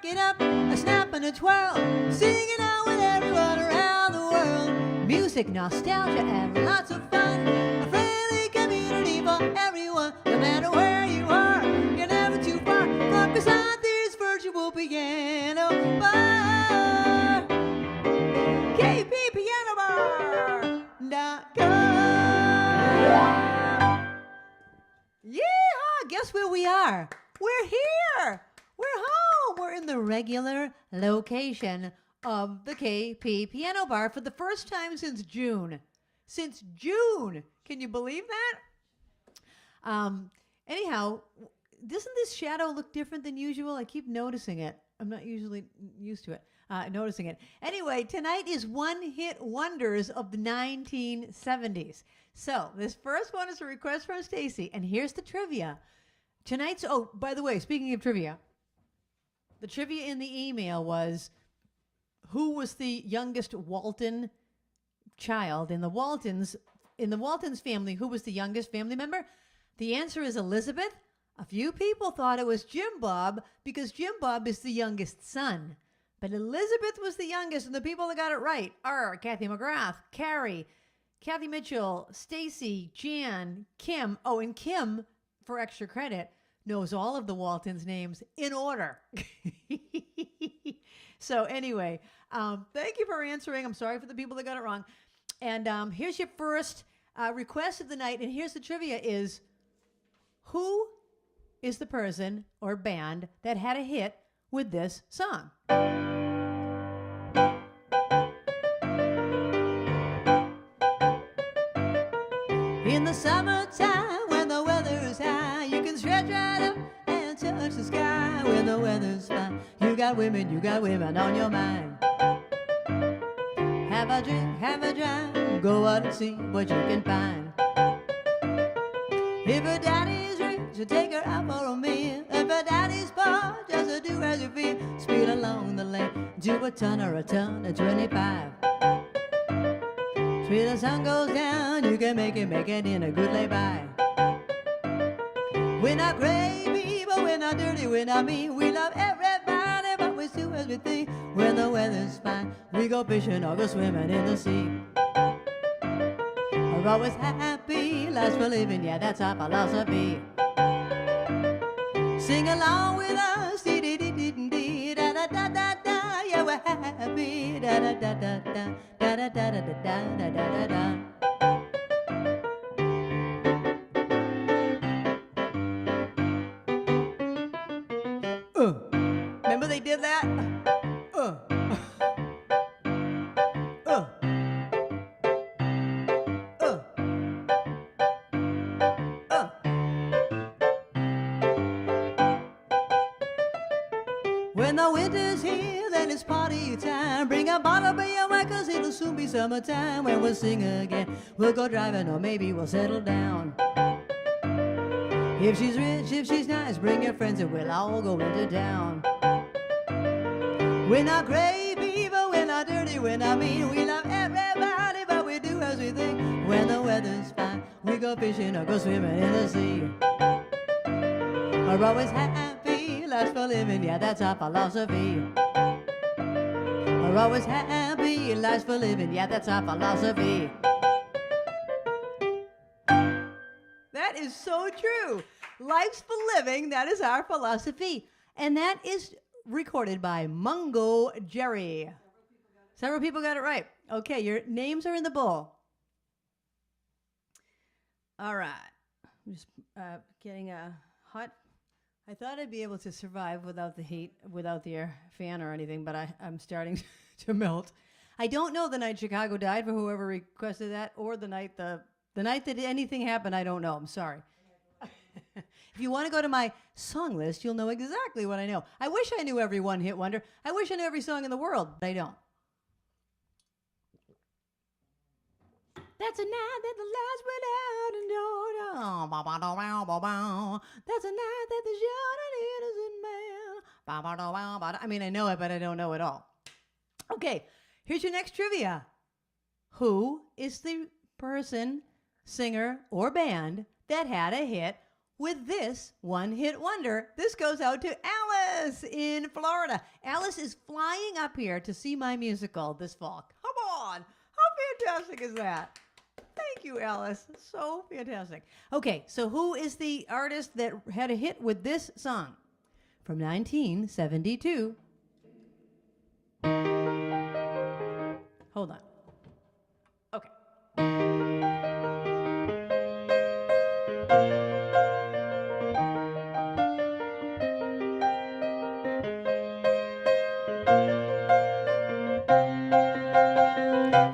it up, a snap and a twirl, singing out with everyone around the world. Music, nostalgia, and lots of fun. A friendly community for everyone, no matter where you are. You're never too far from Krisanti's virtual piano bar. KPPianobar.com. Yeah, guess where we are? We're here. We're home. We're in the regular location of the KP Piano Bar for the first time since June. Since June. Can you believe that? Anyhow, doesn't this shadow look different than usual? I keep noticing it. I'm not usually used to it, noticing it. Anyway, tonight is one-hit wonders of the 1970s. So this first one is a request from Stacy, and here's the trivia. Tonight's, oh, by the way, speaking of trivia, the trivia in the email was, who was the youngest Walton child in the Waltons family? Who was the youngest family member? The answer is Elizabeth. A few people thought it was Jim Bob because Jim Bob is the youngest son. But Elizabeth was the youngest, and the people that got it right are Kathy McGrath, Carrie, Kathy Mitchell, Stacy, Jan, Kim. Oh, and Kim, for extra credit, knows all of the Waltons' names in order. So anyway, thank you for answering. I'm sorry for the people that got it wrong. And here's your first request of the night. And here's the trivia is, who is the person or band that had a hit with this song? In the summertime when the weather is high, you can stretch right up and touch the sky. When the weather's fine, you got women on your mind. Have a drink, have a drive, go out and see what you can find. If her daddy's rich, you take her out for a meal. If her daddy's poor, just do as you feel. Speed along the lane, do a ton of 25. Till the sun goes down, you can make it in a good lay-by. We're not great people, we're not dirty, we're not mean. We love everybody, but we do as we think. When the weather's fine, we go fishing or go swimming in the sea. We're always happy, life's for living, yeah, that's our philosophy. Sing along with us, dee-dee-dee-dee-dee, da-da-da-da-da, yeah, we're happy, da-da-da-da-da, da-da-da-da-da-da-da-da-da. Remember they did that? When the winter's here, then it's party time. Bring a bottle, bring your wine, 'cause it'll soon be summertime. When we'll sing again, we'll go driving, or maybe we'll settle down. If she's rich, if she's nice, bring your friends and we'll all go into town. We're not great people, we're not dirty, we're not mean. We love everybody, but we do as we think. When the weather's fine, we go fishing or go swimming in the sea. We're always happy, life's for living, yeah, that's our philosophy. We're always happy, life's for living, yeah, that's our philosophy. That is so true. Life's for living, that is our philosophy. And that is recorded by Mungo Jerry. Several people got it right. Okay, your names are in the bowl. All right. I'm just getting a hot. I thought I'd be able to survive without the heat, without the air fan or anything, but I'm starting to melt. I don't know the night Chicago died, for whoever requested that, or the night that anything happened. I don't know. I'm sorry. If you want to go to my song list, you'll know exactly what I know. I wish I knew every one-hit wonder. I wish I knew every song in the world, but I don't. That's a night that the lights went out and that's a night that the shouting innocent man. I mean, I know it, but I don't know it all. Okay, here's your next trivia. Who is the person, singer, or band that had a hit with this one-hit wonder. This goes out to Alice in Florida. Alice is flying up here to see my musical this fall. Come on. How fantastic is that? Thank you, Alice. So fantastic. Okay, so who is the artist that had a hit with this song? From 1972. Hold on. Okay.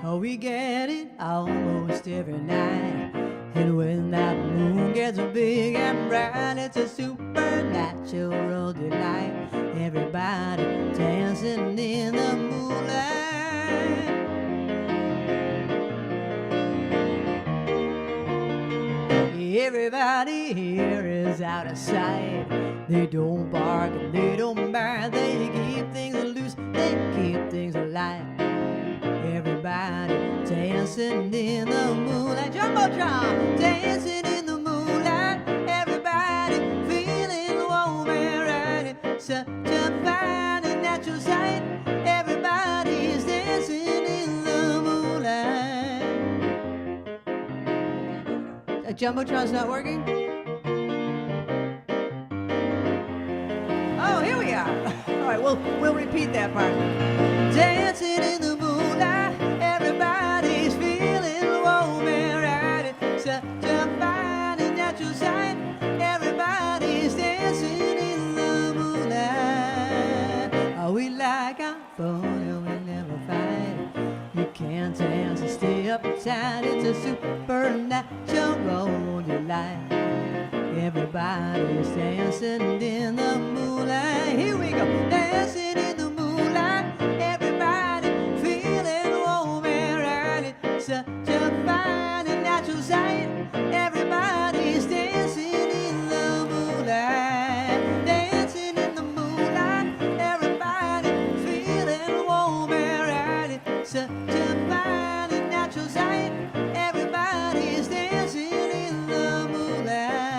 Oh, we get it almost every night. And when that moon gets big and bright, it's a supernatural delight. Everybody dancing in the moonlight. Everybody here is out of sight. They don't bark and they don't bite. They keep things loose, they keep things alive. Everybody dancing in the moonlight. Jumbotron, dancing in the moonlight. Everybody feeling warm and right. Such a fine and natural sight. Everybody's dancing in the moonlight. Jumbotron's not working? Oh, here we are. All right, we'll repeat that part. Dancing in the moonlight, everybody's feeling warm and right. Such a fine and natural sight. Everybody's dancing in the moonlight. Oh, we like our fun and we never fight. You can't dance and stay uptight. It's a supernatural delight. Everybody's dancing in the moonlight. Here we go. Dancing in the moonlight. Everybody feeling warm and right. Such a fine and natural sight. Everybody's dancing in the moonlight. Dancing in the moonlight. Everybody feeling warm and right. Such a fine and natural sight. Everybody's dancing in the moonlight.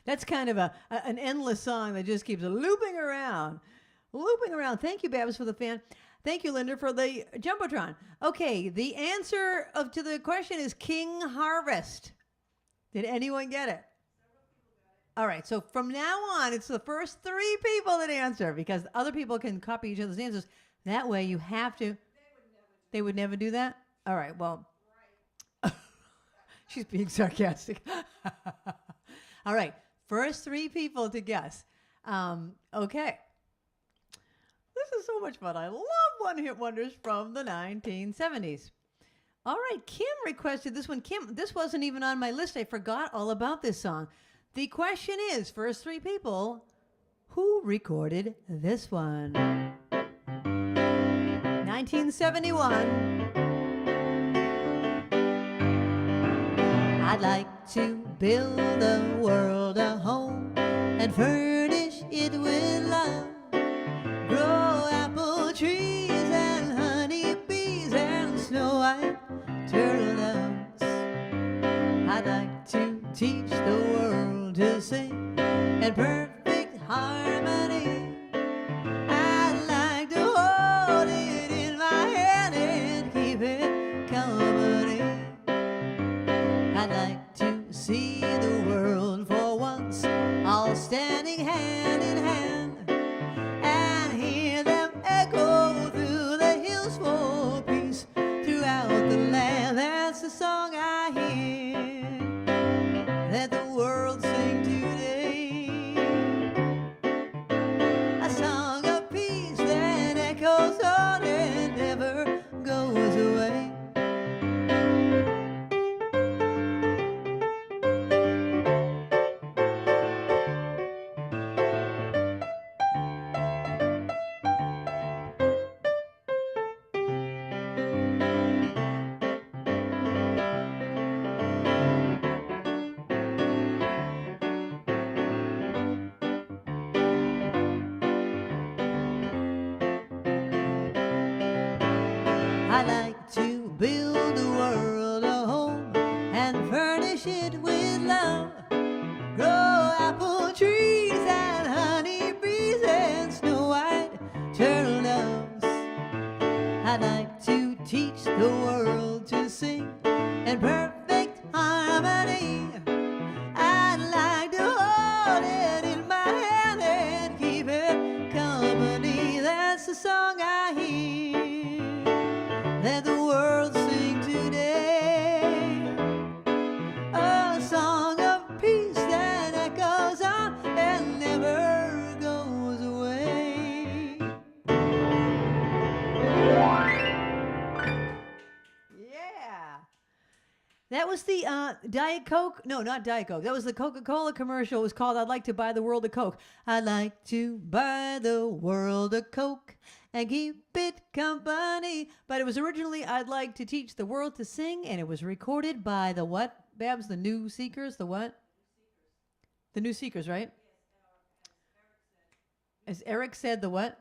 That's kind of an endless song that just keeps looping around. Looping around. Thank you, Babs, for the fan. Thank you, Linda, for the Jumbotron. Okay, the answer to the question is King Harvest. Did anyone get it? All right, so from now on, it's the first three people that answer because other people can copy each other's answers. That way you have to. They would never do that? All right, well. She's being sarcastic. All right, first three people to guess. Okay. This is so much fun. I love one-hit wonders from the 1970s. All right, Kim requested this one. Kim, this wasn't even on my list. I forgot all about this song. The question is, first three people, who recorded this one? 1971. I'd like to build the world a home and furnish it with love. Grow apple trees and honey bees and snow white turtle doves. I'd like to teach the world to sing in perfect harmony. I'd like to hold it in my hand and keep it company. I'd like to see the world for once, all standing hand in hand, and hear them echo through the hills for peace throughout the land. That's the song I hear. Let the world sing today. the world to sing in perfect harmony. I'd like to hold it in my hand and keep it company. That's the song I hear that the world sing today. A song of peace that echoes on and never goes away. Yeah. That was the Diet Coke. No, not Diet Coke. That was the Coca-Cola commercial. It was called I'd Like to Buy the World a Coke. I'd like to buy the world a Coke and keep it company. But it was originally I'd like to teach the world to sing, and it was recorded by the what, Babs? The New Seekers? The what? The New Seekers, right? As Eric said, the what?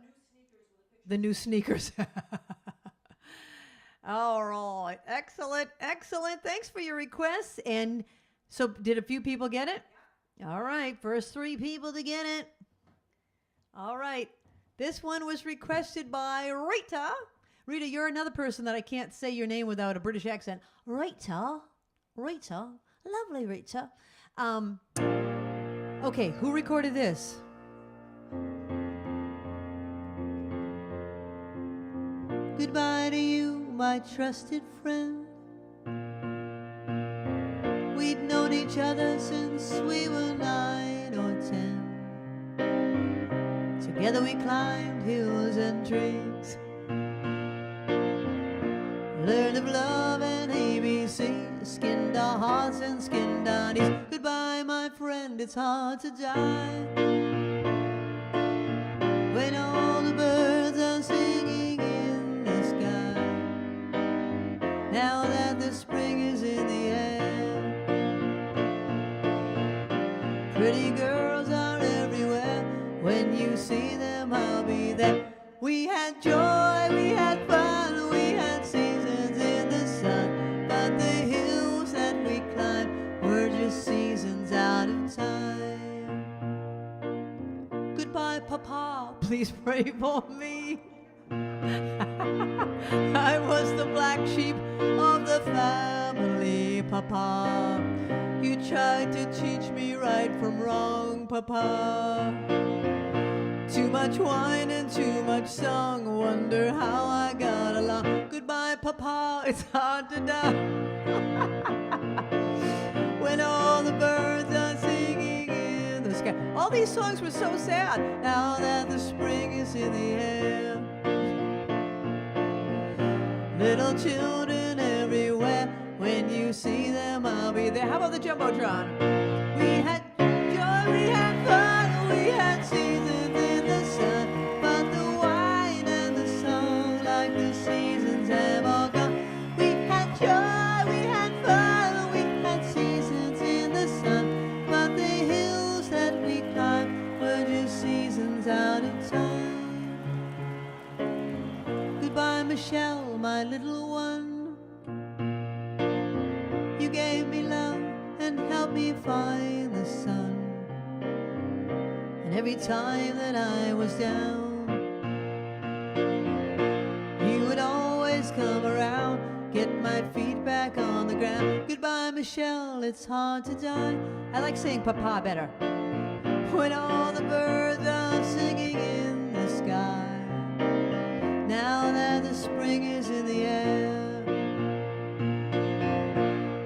The New Sneakers. All right. Excellent. Excellent. Thanks for your requests. And so did a few people get it? All right. First 3 people to get it. All right. This one was requested by Rita. Rita, you're another person that I can't say your name without a British accent. Rita. Rita. Lovely Rita. Okay. Who recorded this? Goodbye to you, my trusted friend. We'd known each other since we were 9 or 10. Together we climbed hills and trees, learned of love and ABC, skinned our hearts and skinned our knees. Goodbye, my friend, it's hard to die when all the birds are singing in the sky. Now that the spring is in the air, pretty girls are everywhere. When you see them, I'll be there. We had joy, we had fun, we had seasons in the sun, but the hills that we climbed were just seasons out of time. Goodbye, Papa, please pray for me. I was the black sheep of the family, Papa. You tried to teach me right from wrong, Papa. Too much wine and too much song, wonder how I got along. Goodbye, Papa, it's hard to die when all the birds are singing in the sky. All these songs were so sad. Now that the spring is in the air, little children everywhere. When you see them, I'll be there. How about the Jumbotron? We had joy, we had fun, we had seasons in the sun, but the wine and the song, like the seasons, have all gone. We had joy, we had fun, we had seasons in the sun, but the hills that we climbed were just seasons out of time. Goodbye, Michelle, my little one. You gave me love and helped me find the sun. And every time that I was down, you would always come around, get my feet back on the ground. Goodbye, Michelle, it's hard to die. I like saying Papa better. When all the birds are singing in the sky, now that the spring is in the air,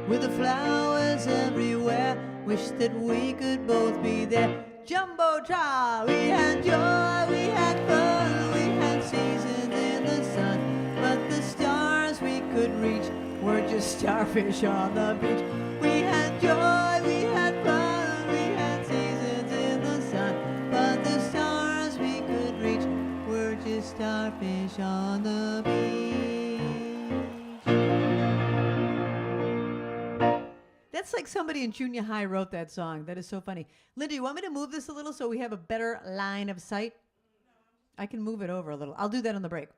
with the flowers everywhere, wish that we could both be there. Jumbotron, we had joy, we had fun, we had seasons in the sun, but the stars we could reach were just starfish on the beach. We had joy, we had fun, we had seasons in the sun, but the stars we could reach were just starfish on the beach. That's like somebody in junior high wrote that song. That is so funny. Linda, you want me to move this a little so we have a better line of sight? I can move it over a little. I'll do that on the break.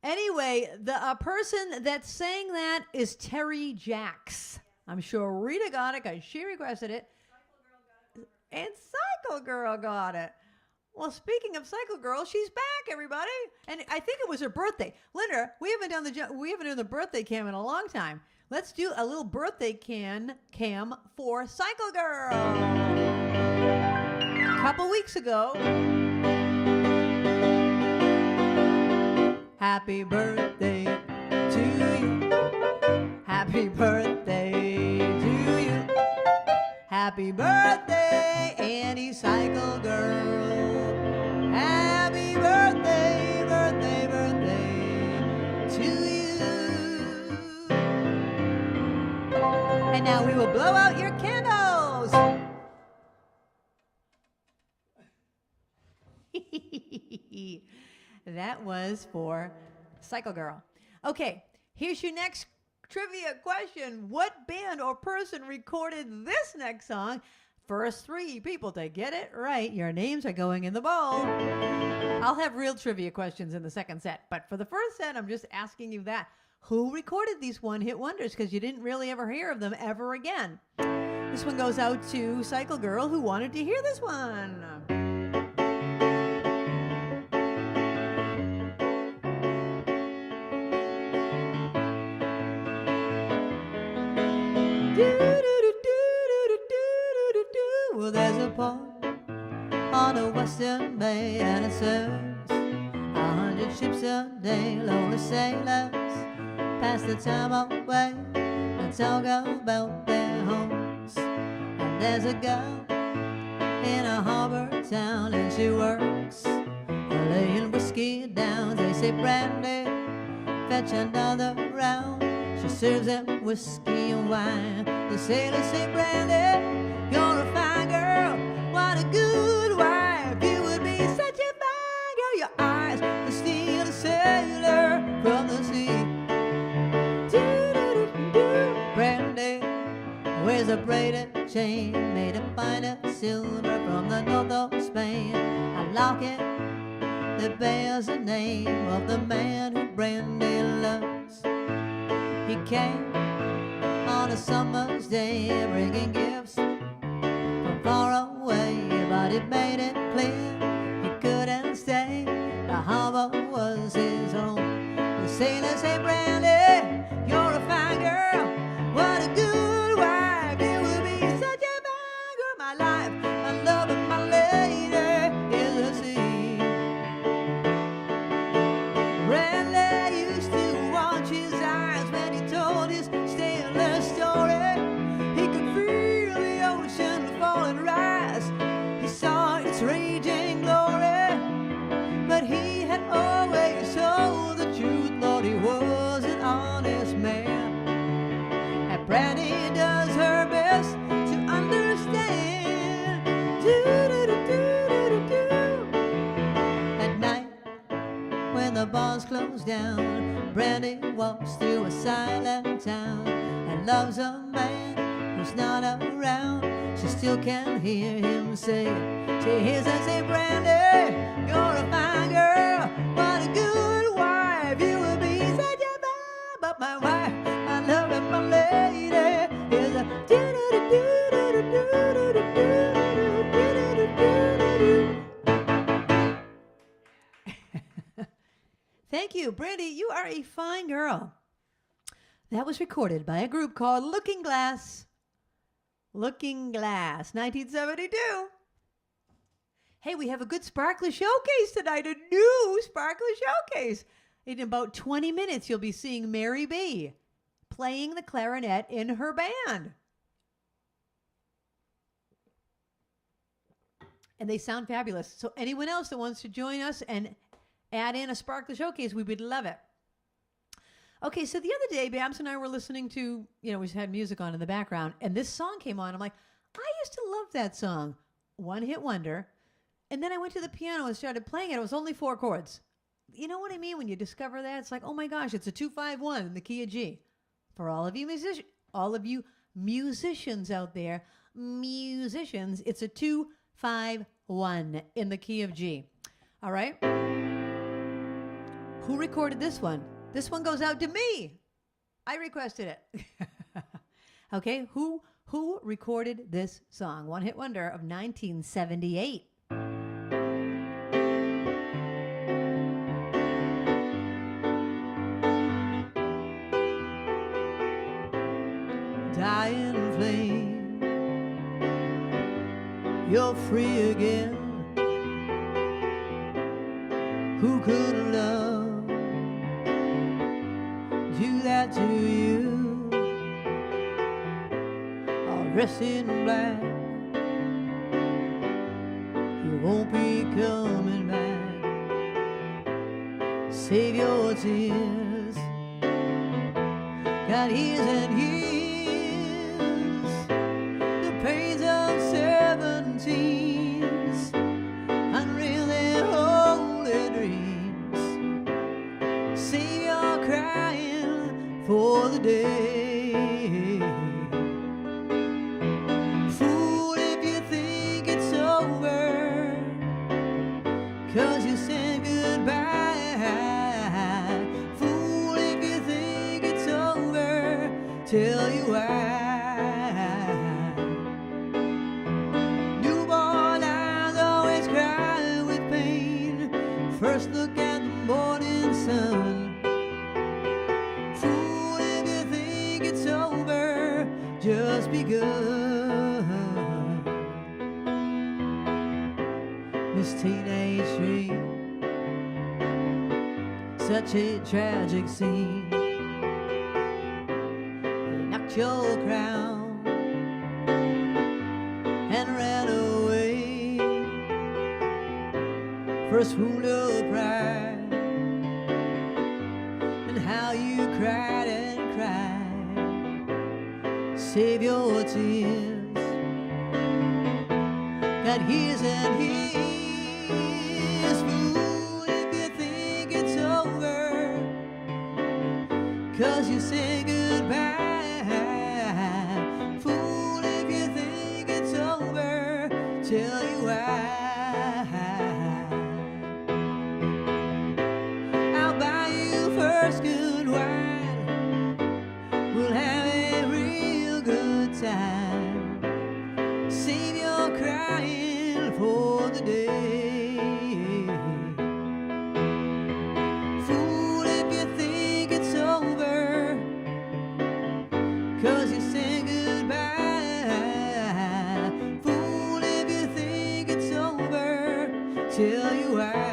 Anyway, the person that sang that is Terry Jacks. I'm sure Rita got it because she requested it. And Cycle Girl got it. Well, speaking of Cycle Girl, she's back, everybody, and I think it was her birthday. Linda, we haven't done the birthday cam in a long time. Let's do a little birthday cam for Cycle Girl. A couple weeks ago. Happy birthday to you. Happy birthday to you. Happy birthday, Annie Cycle Girl. Happy birthday, birthday, birthday to you. And now we will blow out your candles. That was for Cycle Girl. Okay, here's your next trivia question. What band or person recorded this next song? First 3 people to get it right, your names are going in the bowl. I'll have real trivia questions in the second set, but for the first set, I'm just asking you that. Who recorded these one-hit wonders? Because you didn't really ever hear of them ever again. This one goes out to Cycle Girl, who wanted to hear this one. Well, there's a port on the western bay, and it serves 100 ships a day. Lonely sailors pass the time away and talk about their homes. And there's a girl in a harbor town, and she works laying whiskey down. They say, Brandy, fetch another round. She serves them whiskey and wine. The sailors say, Brandy, you're a fine girl, what a good wife. You would be such a fine girl. Your eyes would steal a sailor from the sea. Do-do-do-do. Brandy wears a braided chain made of finer silver from the north of Spain. A locket that bears the name of the man who Brandy loves. He came on a summer's day bringing gifts from far away, but he made it clear he couldn't stay. The harbor was his home. The sailors say, Brandy, you're a fine girl, what a good wife. You will be such a fine girl. My life, my love, and my lady is the sea. Brandy used to watch his eyes when he told his sailor story. He could feel the ocean fall and rise. He saw its raging glory, but he had always told the truth, thought he was an honest man. And Brandy does her best to understand. Do-do-do-do-do-do. At night, when the bars close down, Brandy walks through a silent town and loves a man who's not around. She still can hear him say it. She hears her say, Brandy, you're a fine girl, what a good wife. You will be such a fine, but my wife, my love, and my lady is a do-do-do-do-do-do-do-do-do-do-do-do. Thank you, Brandy. You are a fine girl. That was recorded by a group called Looking Glass. Looking Glass, 1972. Hey, we have a good Sparkler Showcase tonight, a new Sparkler Showcase. In about 20 minutes, you'll be seeing Mary B. playing the clarinet in her band. And they sound fabulous. So anyone else that wants to join us and add in a Sparkler Showcase, we would love it. Okay, so the other day, Babs and I were listening to, we just had music on in the background, and this song came on. I'm like, I used to love that song. One hit wonder. And then I went to the piano and started playing it. It was only 4 chords. You know what I mean? When you discover that, it's like, oh my gosh, it's a 2-5-1 in the key of G. For all of you musicians out there, it's a 2-5-1 in the key of G. All right? Who recorded this one? This one goes out to me. I requested it. Okay, who recorded this song? One hit wonder of 1978. you're free again. Who could love do that to you? All dressed in black, you won't be coming back. Save your tears, got years and years. The pains of 17's, unreal and holy dreams. Save your crying for the day. Fool if you think it's over, 'cause you said goodbye. Fool if you think it's over, tell you why. Newborn eyes always cry with pain. First look at the morning sun. Fool if you think it's over, just begun. This teenage dream, such a tragic scene. They knocked your crown and ran away. First wound of pride, and how you cried and cried. Save your tears, got years and years. Fool if you think it's over, 'cause you say goodbye. Fool if you think it's over, tell you why. I'll buy you first good wine, we'll have a real good time. Save your crying for the day. Fool if you think it's over, 'cause you say goodbye. Fool if you think it's over, tell you why.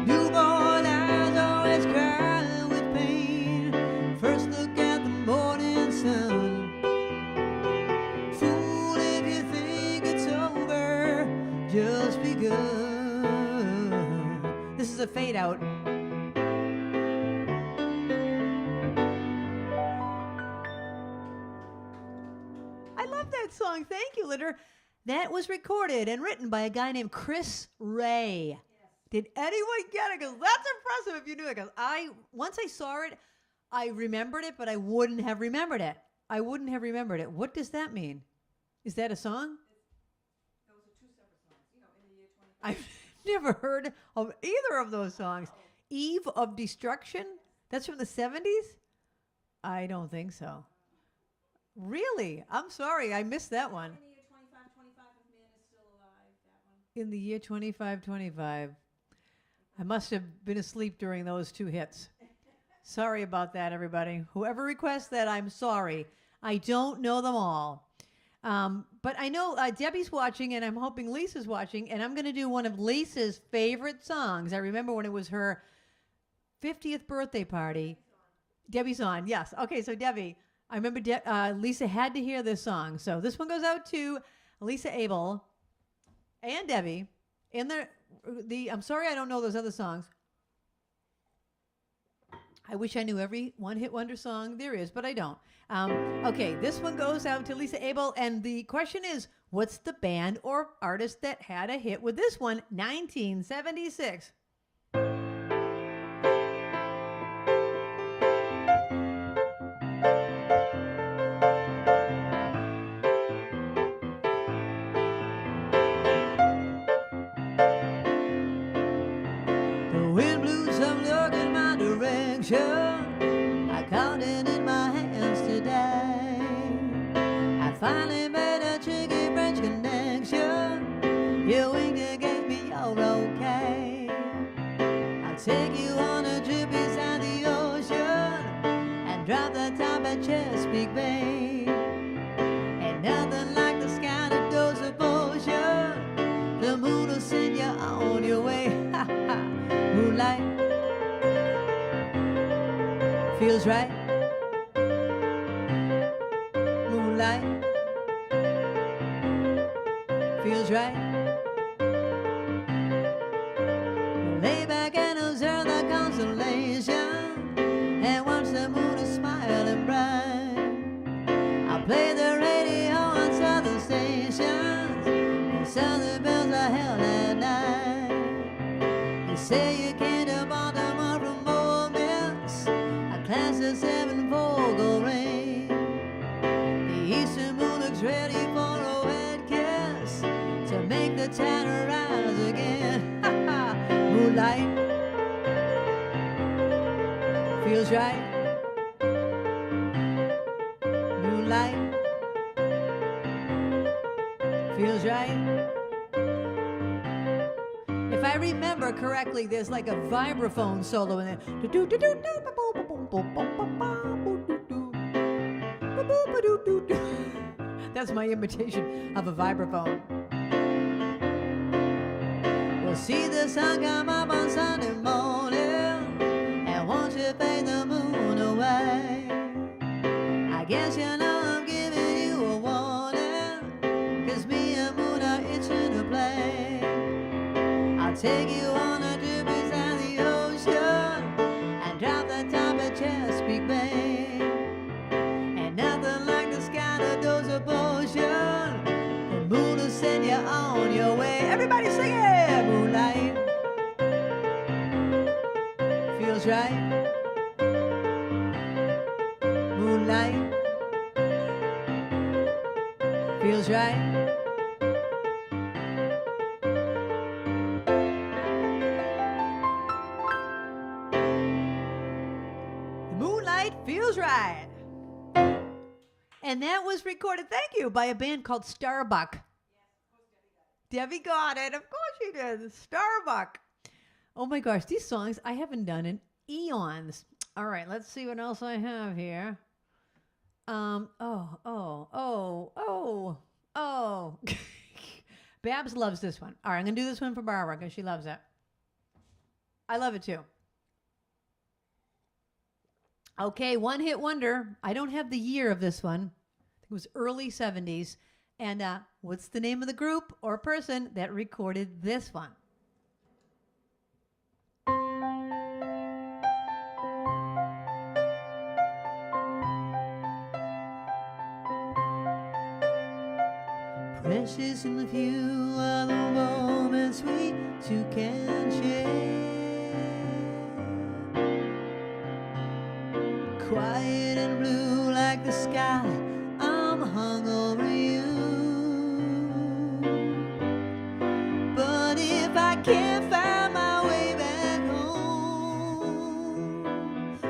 Newborn eyes always cry with pain. First look at the morning sun. Fool if you think it's over, just begun. This is a fade out. I love that song. Thank you, Litter. That was recorded and written by a guy named Chris Ray. Yes. Did anyone get it? Because that's impressive if you knew it. Because once I saw it, I remembered it, but I wouldn't have remembered it. I wouldn't have remembered it. What does that mean? Is that a song? Those are two separate songs. You know, in the year 20. I've never heard of either of those songs. Eve of Destruction? That's from the 70s? I don't think so. Really? I'm sorry. I missed that one. In the year 2525, if man is still alive, that one. In the year 2525. I must have been asleep during those two hits. Sorry about that, everybody. Whoever requests that, I'm sorry. I don't know them all. But I know Debbie's watching, and I'm hoping Lisa's watching, and I'm going to do one of Lisa's favorite songs. I remember when it was her 50th birthday party. Debbie's on, yes. Okay, so Debbie, I remember Lisa had to hear this song. So this one goes out to Lisa Abel and Debbie. In I'm sorry I don't know those other songs. I wish I knew every one-hit wonder song there is, but I don't. Okay, this one goes out to Lisa Abel, and the question is, what's the band or artist that had a hit with this one? 1976. The wind blew some look in my direction. I caught it in my hands today. I finally made a tricky French connection. You winked and gave me your okay. I'll take you on a trip beside the ocean and drop the top at Chesapeake Bay. And nothing like the sky to dose of potion. The moon will send you on your way. Moonlight feels right. Moonlight feels right. Lay back and observe the constellation and watch the moon is smiling bright. I'll play the radio on southern stations and southern bells are held at night. You say you came to Baltimore from Ole Miss, a class of 7 Vogel rain. The eastern moon looks ready for a wet kiss to make the town rise again. Moonlight feels right. Moonlight feels right. If I remember correctly, there's like a vibraphone solo in it. That's my imitation of a vibraphone. We'll see the sun come up on Sunday morning, and won't you fade the moon away? I guess you know I'm giving you a warning, 'cause me and moon are itching to play. I'll take you on a trip beside the ocean and drop the top of Chesapeake Bay. And nothing like the sky to dose of potion. The moon will send you on your way. Everybody sing it! Moonlight feels right. Moonlight feels right. Moonlight feels right. And that was recorded, thank you, by a band called Starbuck. Debbie got it. Of course she did. Starbuck. Oh my gosh, these songs I haven't done in eons. All right, let's see what else I have here. Babs loves this one. All right, I'm going to do this one for Barbara because she loves it. I love it too. Okay, one hit wonder. I don't have the year of this one. I think it was early 70s. And what's the name of the group or person that recorded this one? Precious in the few are the moments we two can share. Quiet and blue like the sky, I'm hung over you. But if I can't find my way back home,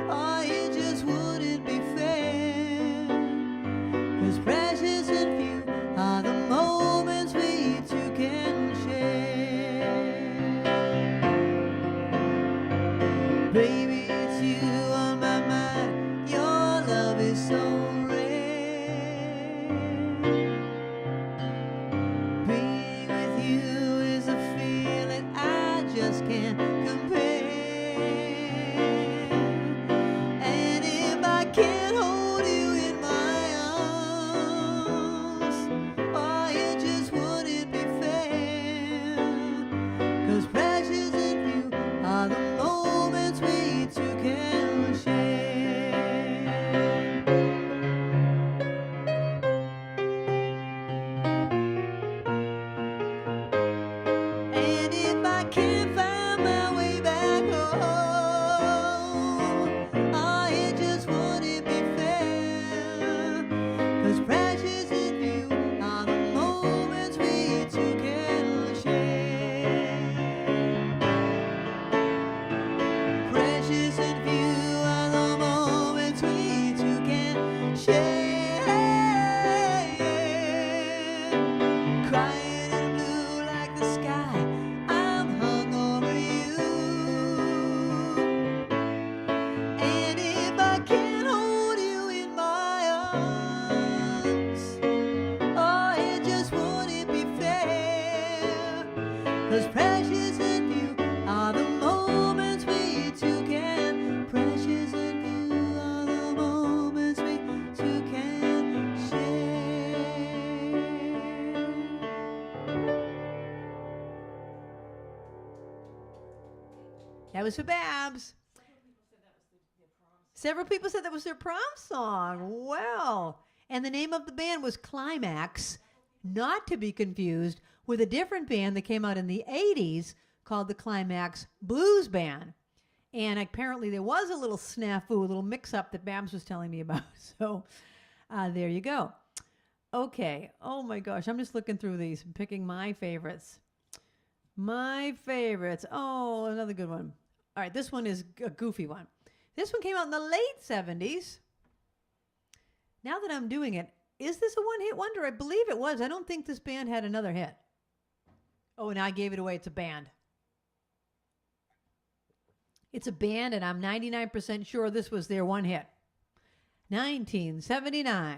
oh, it just wouldn't be fair. 'Cause precious and few are the moments we two can share. Baby, it's you on my mind. Your love is so rare. as precious and few are the moments we two can. Precious and few are the moments we two can share. That was for Babs. Several people said that was their prom song. Well, and the name of the band was Climax, not to be confused with a different band that came out in the 80s called the Climax Blues Band. And apparently there was a little snafu, a little mix-up that Babs was telling me about. So there you go. Okay. Oh, my gosh. I'm just looking through these and picking my favorites. My favorites. Oh, another good one. All right. This one is a goofy one. This one came out in the late 70s. Now that I'm doing it, is this a one-hit wonder? I believe it was. I don't think this band had another hit. Oh, and I gave it away. It's a band. It's a band, and I'm 99% sure this was their one hit. 1979.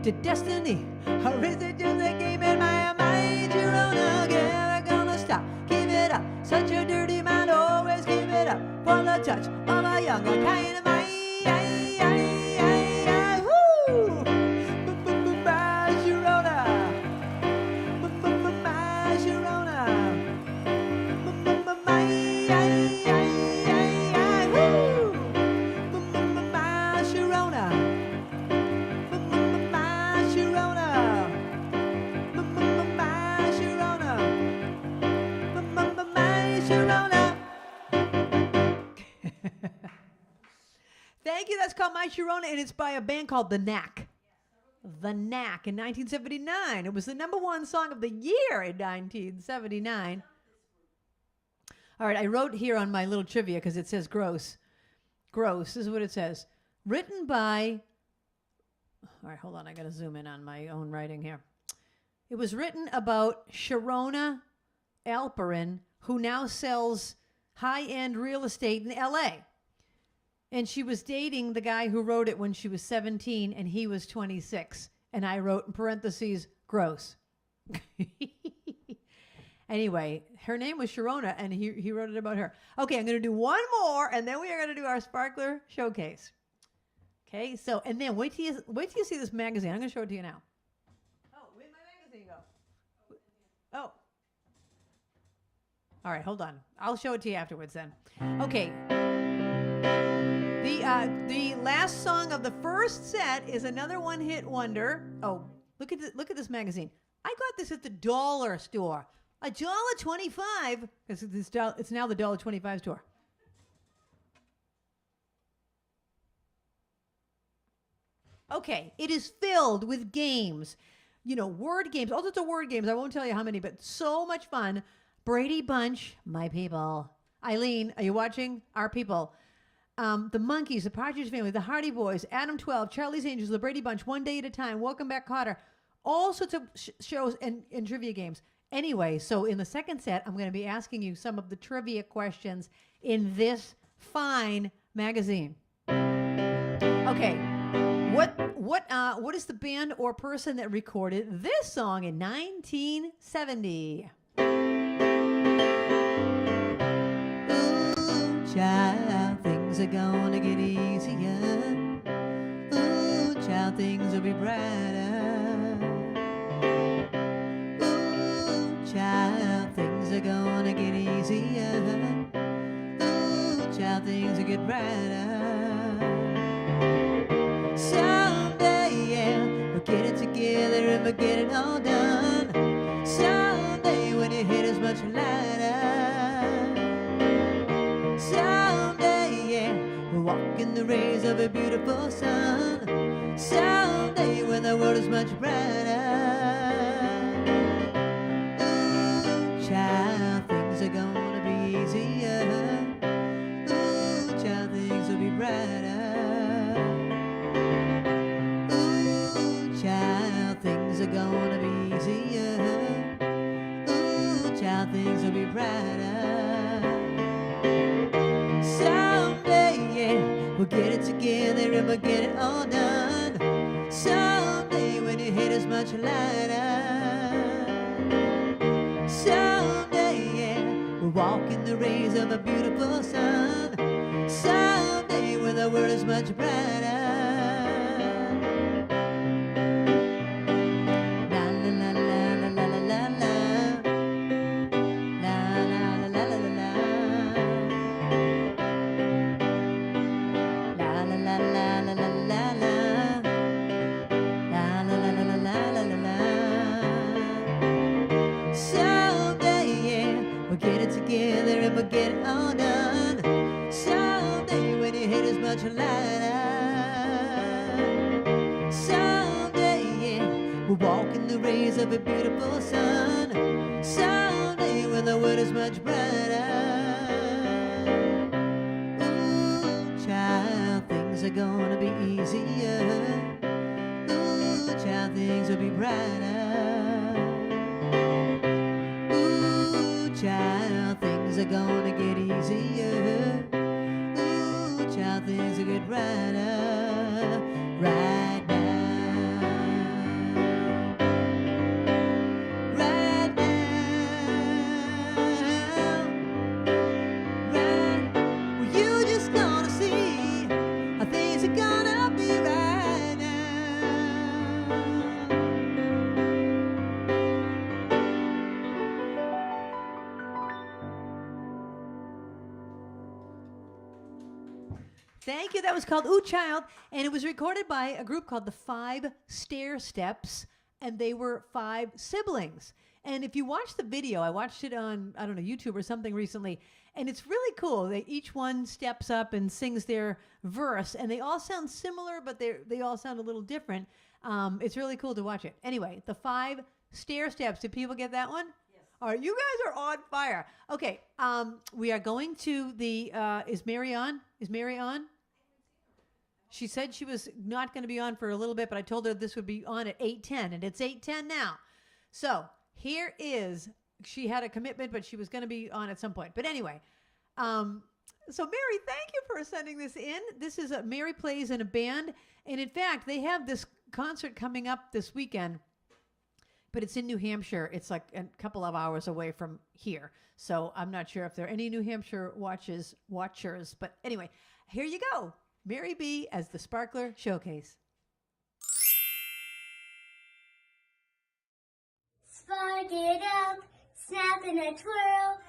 To destiny, or is it just a game in my mind? You're on a never gonna stop. Give it up, such a dirty mind. Always give it up for the touch of a younger kind of mind. Woo! My Sharona, my Sharona, my Sharona. Thank you. That's called My Sharona, and it's by a band called The Knack. The Knack in 1979. It was the #1 song of the year in 1979. All right, I wrote here on my little trivia because it says gross. Gross. This is what it says. Written by... All right, hold on. I got to zoom in on my own writing here. It was written about Sharona Alperin, who now sells high-end real estate in L.A., and she was dating the guy who wrote it when she was 17 and he was 26. And I wrote in parentheses, gross. Anyway, her name was Sharona and he wrote it about her. Okay, I'm going to do one more and then we are going to do our Sparkler Showcase. Okay, so, and then wait till you see this magazine. I'm going to show it to you now. Oh, where'd my magazine go? Oh. All right, hold on. I'll show it to you afterwards then. Okay. The last song of the first set is another one-hit wonder. Oh, look at this magazine. I got this at the dollar store. $1.25 because it's now the $1.25 store. Okay, it is filled with games, word games, all sorts of word games. I won't tell you how many, but so much fun. Brady Bunch, my people. Eileen, are you watching? Our people. the Monkees, the Partridge Family, the Hardy Boys, Adam 12, Charlie's Angels, the Brady Bunch, One Day at a Time, Welcome Back, Kotter, all sorts of shows and trivia games. Anyway, so in the second set, I'm going to be asking you some of the trivia questions in this fine magazine. Okay, what is the band or person that recorded this song in 1970? Ooh, child, things are gonna get easier. Ooh, child, things will be brighter. Ooh, child, things are gonna get easier. Ooh, child, things will get brighter. Someday, yeah, we'll get it together and we'll get it all done. Someday, when your head is much lighter. Someday, yeah, we'll walk in the rays of a beautiful sun. Someday, when the world is much brighter. Ooh, child, things are gonna be easier. Ooh, child, things will be brighter. Things are gonna be easier. Ooh, child, things will be brighter. Someday, yeah, we'll get it together and we'll get it all done. Someday, when your head is much lighter. Someday, yeah, we'll walk in the rays of a beautiful sun. Someday, when the world is much brighter. We'll get it all done. Someday, when your head is much lighter. Someday, yeah, we'll walk in the rays of a beautiful sun. Someday, when the world is much brighter. Ooh, child, things are gonna be easier. Ooh, child, things will be brighter. Ooh, child, things are gonna get easier. Ooh, child, things will get brighter right now. Right now. Right. Well, you just gonna see how things are gonna be right now. Thank you. That was called Ooh Child, and it was recorded by a group called the 5 Stair Steps, and they were 5 siblings. And if you watch the video, I watched it on, I don't know, YouTube or something recently, and it's really cool. Each one steps up and sings their verse, and they all sound similar, but they all sound a little different. It's really cool to watch it. Anyway, the 5 Stair Steps. Did people get that one? Yes. All right, you guys are on fire. Okay, we are going to the, is Mary on? Is Mary on? She said she was not going to be on for a little bit, but I told her this would be on at 8:10, and it's 8:10 now. So here is, she had a commitment, but she was going to be on at some point. But anyway, so Mary, thank you for sending this in. This is Mary plays in a band, and in fact, they have this concert coming up this weekend, but it's in New Hampshire. It's like a couple of hours away from here. So I'm not sure if there are any New Hampshire watchers, but anyway, here you go. Mary B. as the Sparkler Showcase. Spark it up, snap in a twirl.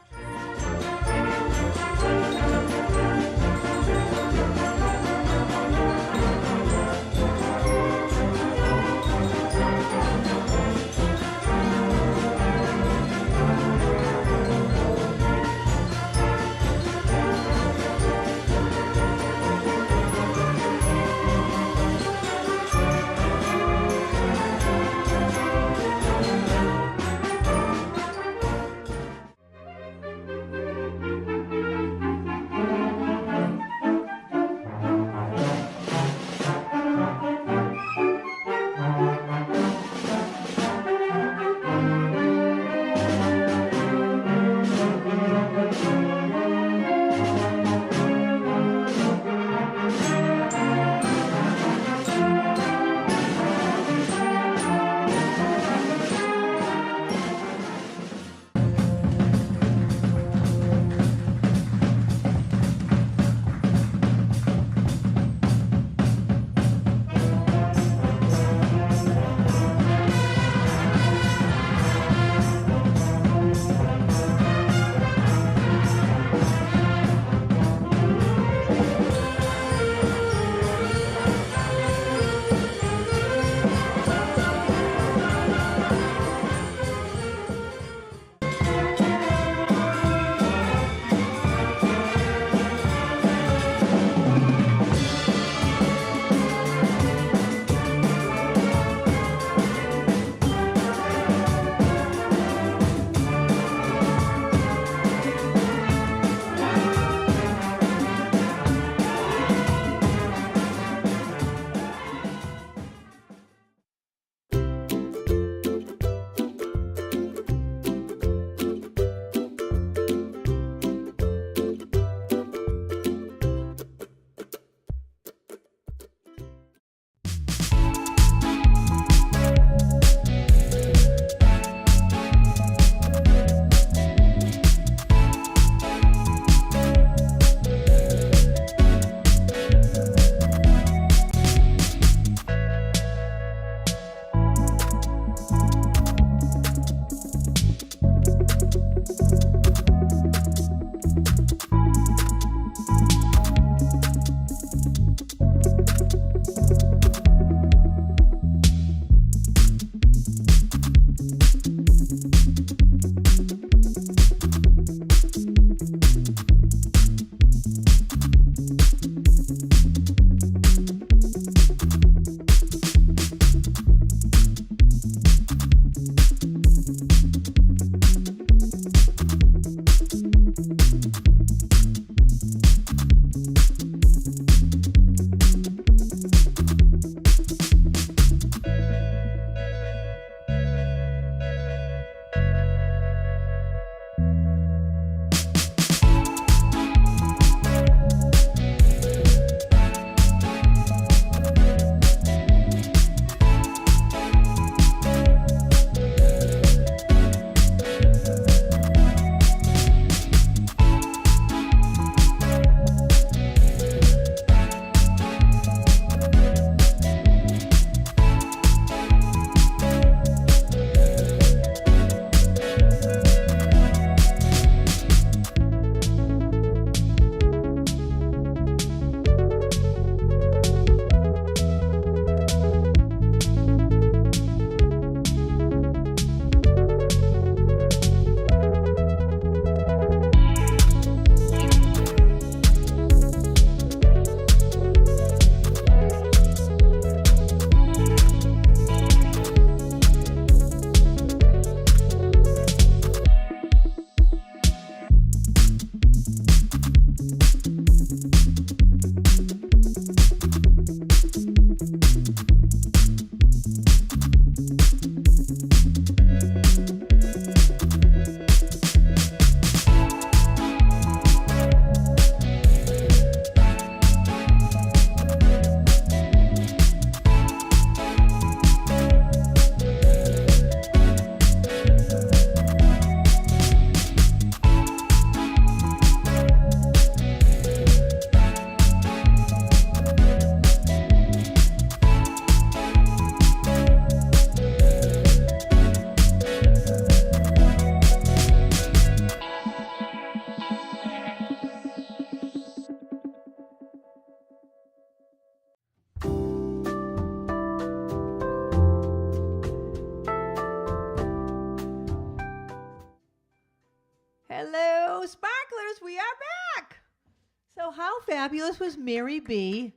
fabulous was Mary B.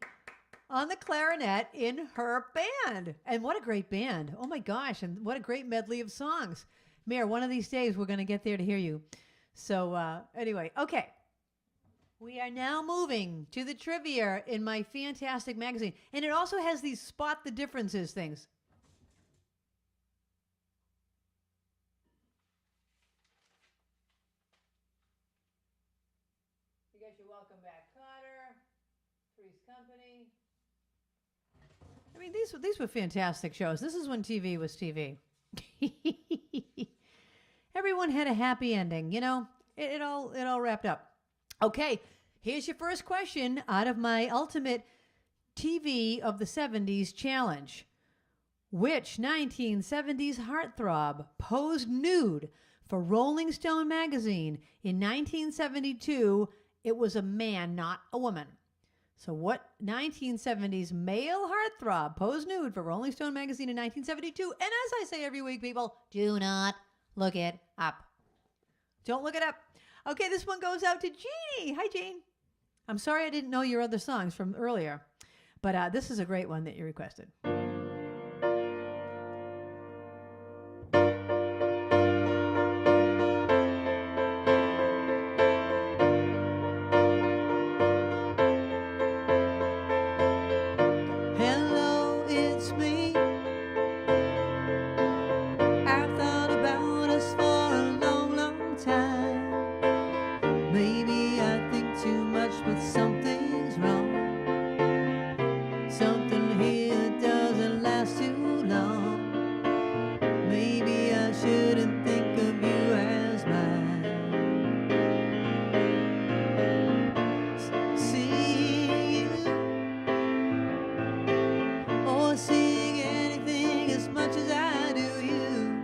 on the clarinet in her band. And what a great band. Oh my gosh. And what a great medley of songs. Mayor, one of these days we're going to get there to hear you. So anyway, okay. We are now moving to the trivia in my fantastic magazine. And it also has these spot the differences things. You guys are welcome back, Cotter. Three's Company. I mean, these were fantastic shows. This is when TV was TV. Everyone had a happy ending, you know. It all wrapped up. Okay, here's your first question out of my ultimate TV of the 70s challenge. Which 1970s heartthrob posed nude for Rolling Stone magazine in 1972? It was a man, not a woman. So what 1970s male heartthrob posed nude for Rolling Stone magazine in 1972? And as I say every week, people, do not look it up. Don't look it up. Okay, this one goes out to Jeannie. Hi, Jean. I'm sorry I didn't know your other songs from earlier, but this is a great one that you requested. Hello, it's me. I've thought about us for a long, long time. Maybe I think too much, but something's wrong. Something here doesn't last too long. Maybe I shouldn't think of you as mine. Seeing you or seeing anything as much as I do you,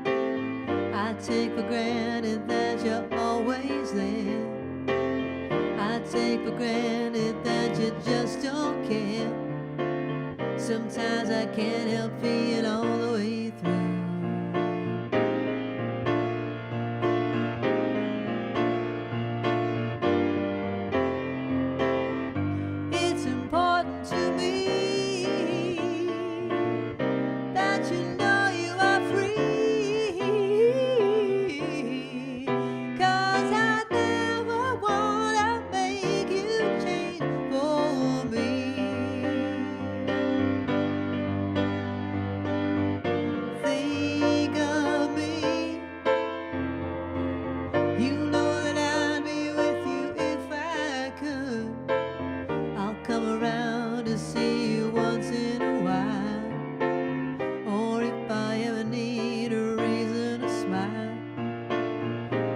I take for granted that you're always there. I take for granted that you just don't care. Sometimes I can't help feeling all the way through. It's important to me that you know you are free, 'cause I never wanna make you change for me. Think of me. You know that I'd be with you if I could. I'll come around to see you once in a while. Or if I ever need a reason to smile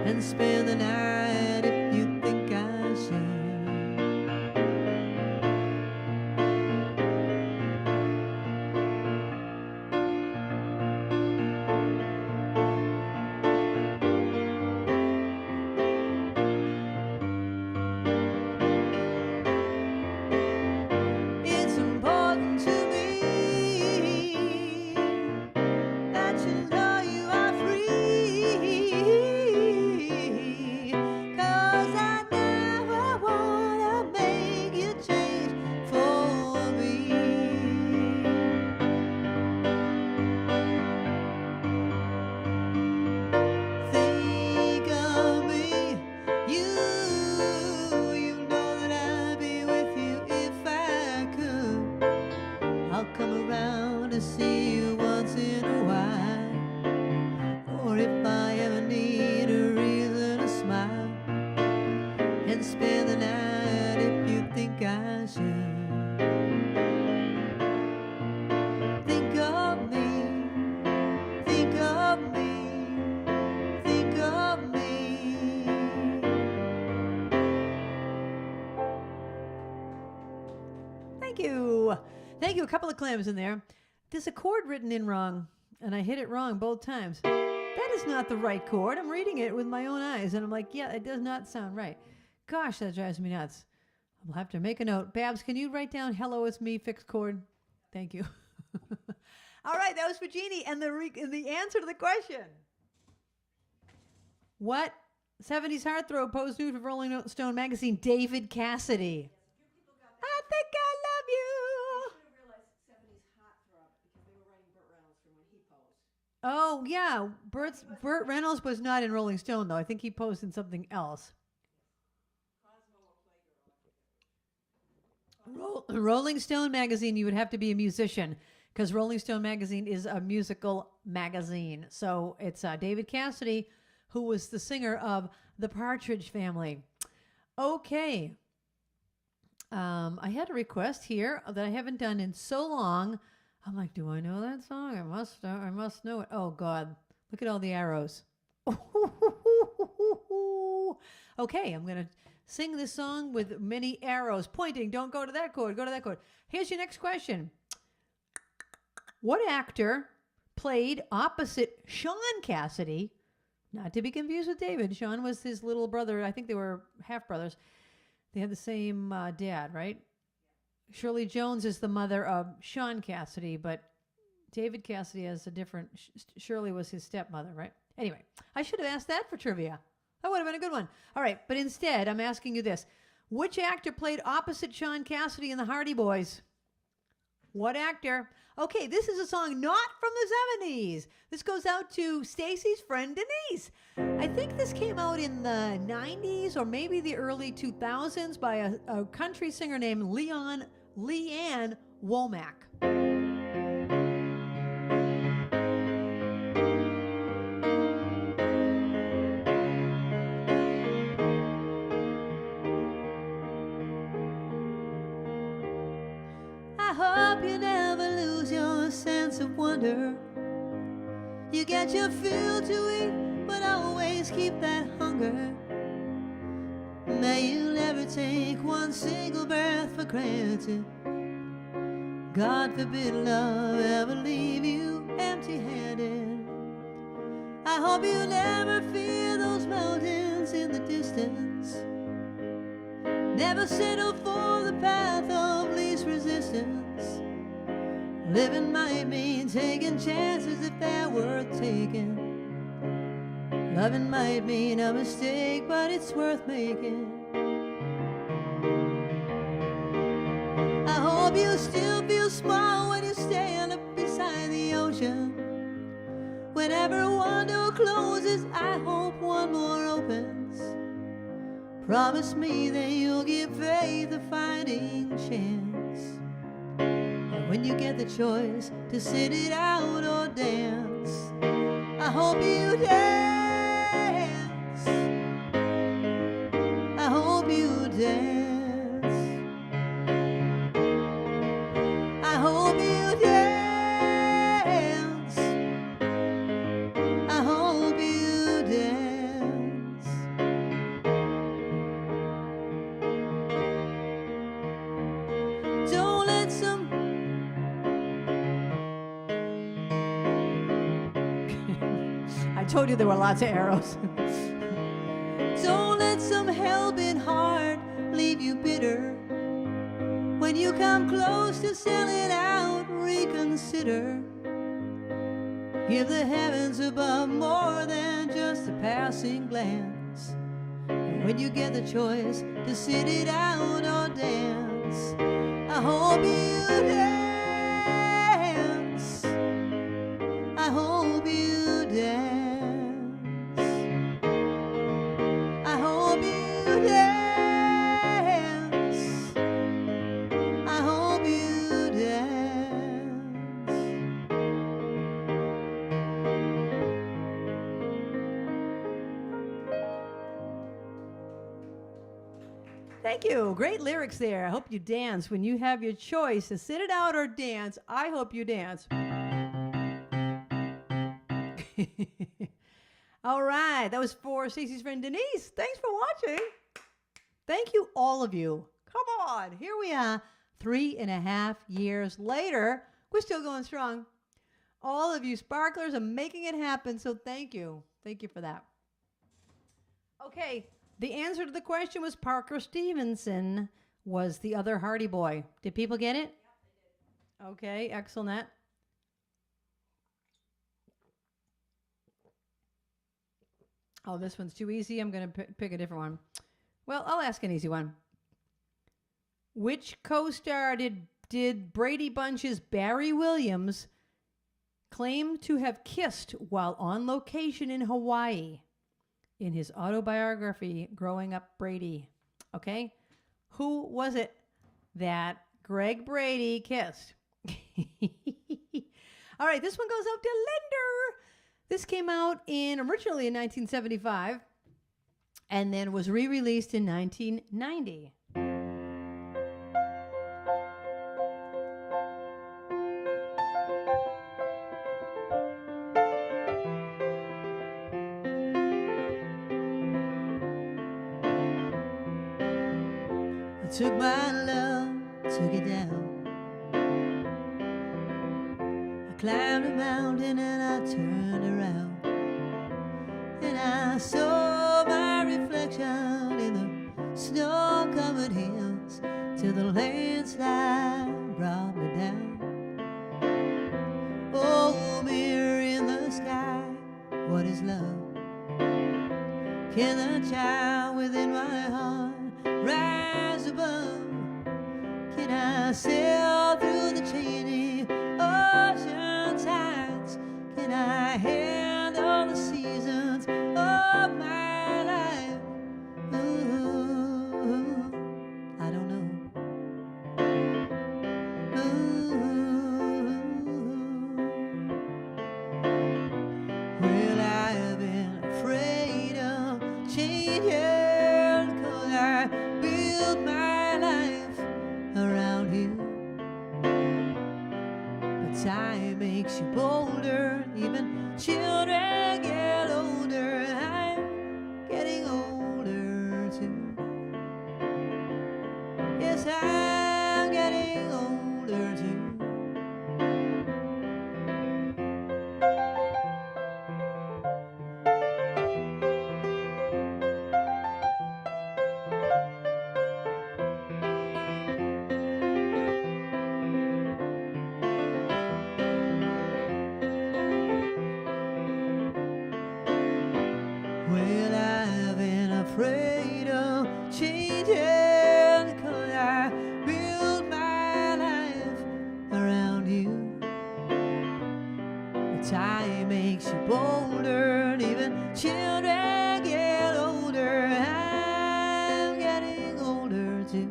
and spend the night if you think I should. It's important to me that you know you are free, 'cause I never wanna make you change for me. Think of me. You know that I'd be with you if I could. I'll come around to see you once in a while. Or if I ever need a reason to smile and spend the night if you think I should. Think of me. Think of me. Think of me. Thank you. Thank you. A couple of clams in there. There's a chord written in wrong, and I hit it wrong both times. That is not the right chord. I'm reading it with my own eyes, and I'm like, yeah, it does not sound right. Gosh, that drives me nuts. I'll have to make a note. Babs, can you write down "Hello, it's me" fixed chord? Thank you. All right, that was for Jeannie, and the answer to the question. What 70s heartthrob posed nude for Rolling Stone magazine? David Cassidy. You people got think I love They you. should have realized 70s heartthrob because they were writing Burt Reynolds from when he posed. Oh, yeah. Burt Reynolds was not in Rolling Stone, though. I think he posed in something else. Cosmo or Playgirl. Rolling Stone magazine, you would have to be a musician because Rolling Stone magazine is a musical magazine. So it's David Cassidy, who was the singer of the Partridge Family. Okay. I had a request here that I haven't done in so long. I'm like, do I know that song? I must know it. Oh God, look at all the arrows. Okay, I'm gonna sing this song with many arrows pointing. Don't go to that chord. Go to that chord. Here's your next question. What actor played opposite Sean Cassidy? Not to be confused with David. Sean was his little brother. I think they were half brothers. They had the same dad, right? Shirley Jones is the mother of Sean Cassidy, but David Cassidy has a different. Shirley was his stepmother, right? Anyway, I should have asked that for trivia. That would have been a good one. All right, but instead, I'm asking you this. Which actor played opposite Sean Cassidy in the Hardy Boys? What actor? Okay, this is a song not from the 70s. This goes out to Stacy's friend Denise. I think this came out in the 90s or maybe the early 2000s by a country singer named Leanne Womack. I hope you never lose your sense of wonder. You get your fill to eat, but always keep that hunger. May you never take one single breath for granted. God forbid love ever leave you empty-handed. I hope you never fear those mountains in the distance. Never settle for the path of least resistance. Living might mean taking chances if they're worth taking. Loving might mean a mistake, but it's worth making. I hope you still feel small when you stand up beside the ocean. Whenever one door closes, I hope one more opens. Promise me that you'll give faith a fighting chance. And when you get the choice to sit it out or dance, I hope you dance. I hope you dance. I hope you dance. I hope you dance. Don't let some I told you there were lots of arrows. Don't let some hell-bent heart leave you bitter. When you come close to selling out, reconsider. Give the heavens above more than just a passing glance. And when you get the choice to sit it out or dance, I hope you dance. I hope you dance. I hope you dance. I hope you dance. Thank you. Great lyrics there. I hope you dance. When you have your choice to sit it out or dance, I hope you dance. All right. That was for Stacey's friend Denise. Thanks for watching. Thank you, all of you. Come on. Here we are, 3.5 years later. We're still going strong. All of you sparklers are making it happen, so thank you. Thank you for that. Okay. The answer to the question was Parker Stevenson was the other Hardy Boy. Did people get it? Yep, they did. Okay, excellent. Oh, this one's too easy. I'm going to pick a different one. Well, I'll ask an easy one. Which co-star did Brady Bunch's Barry Williams claim to have kissed while on location in Hawaii in his autobiography, Growing Up Brady? Okay? Who was it that Greg Brady kissed? All right, this one goes out to Linder. This came out originally in 1975 and then was re-released in 1990. I took my love, took it down. I climbed a mountain and I turned around, and I saw my reflection in the snow-covered hills till the landslide brought me down. Oh, mirror in the sky, what is love? Can the child within my heart rise above? Can I sail through the chaining ocean tides? Can I handle the seasons of my life? Ooh, I don't know. Ooh, well, I've been afraid of changing, 'cause I built my life around you. But time makes you bolder, even children get older. I'm getting older too. Yes, I'm getting older too. Well, I've been afraid of changing, 'cause I built my life around you. But time makes you bolder, and even children get older. I'm getting older too.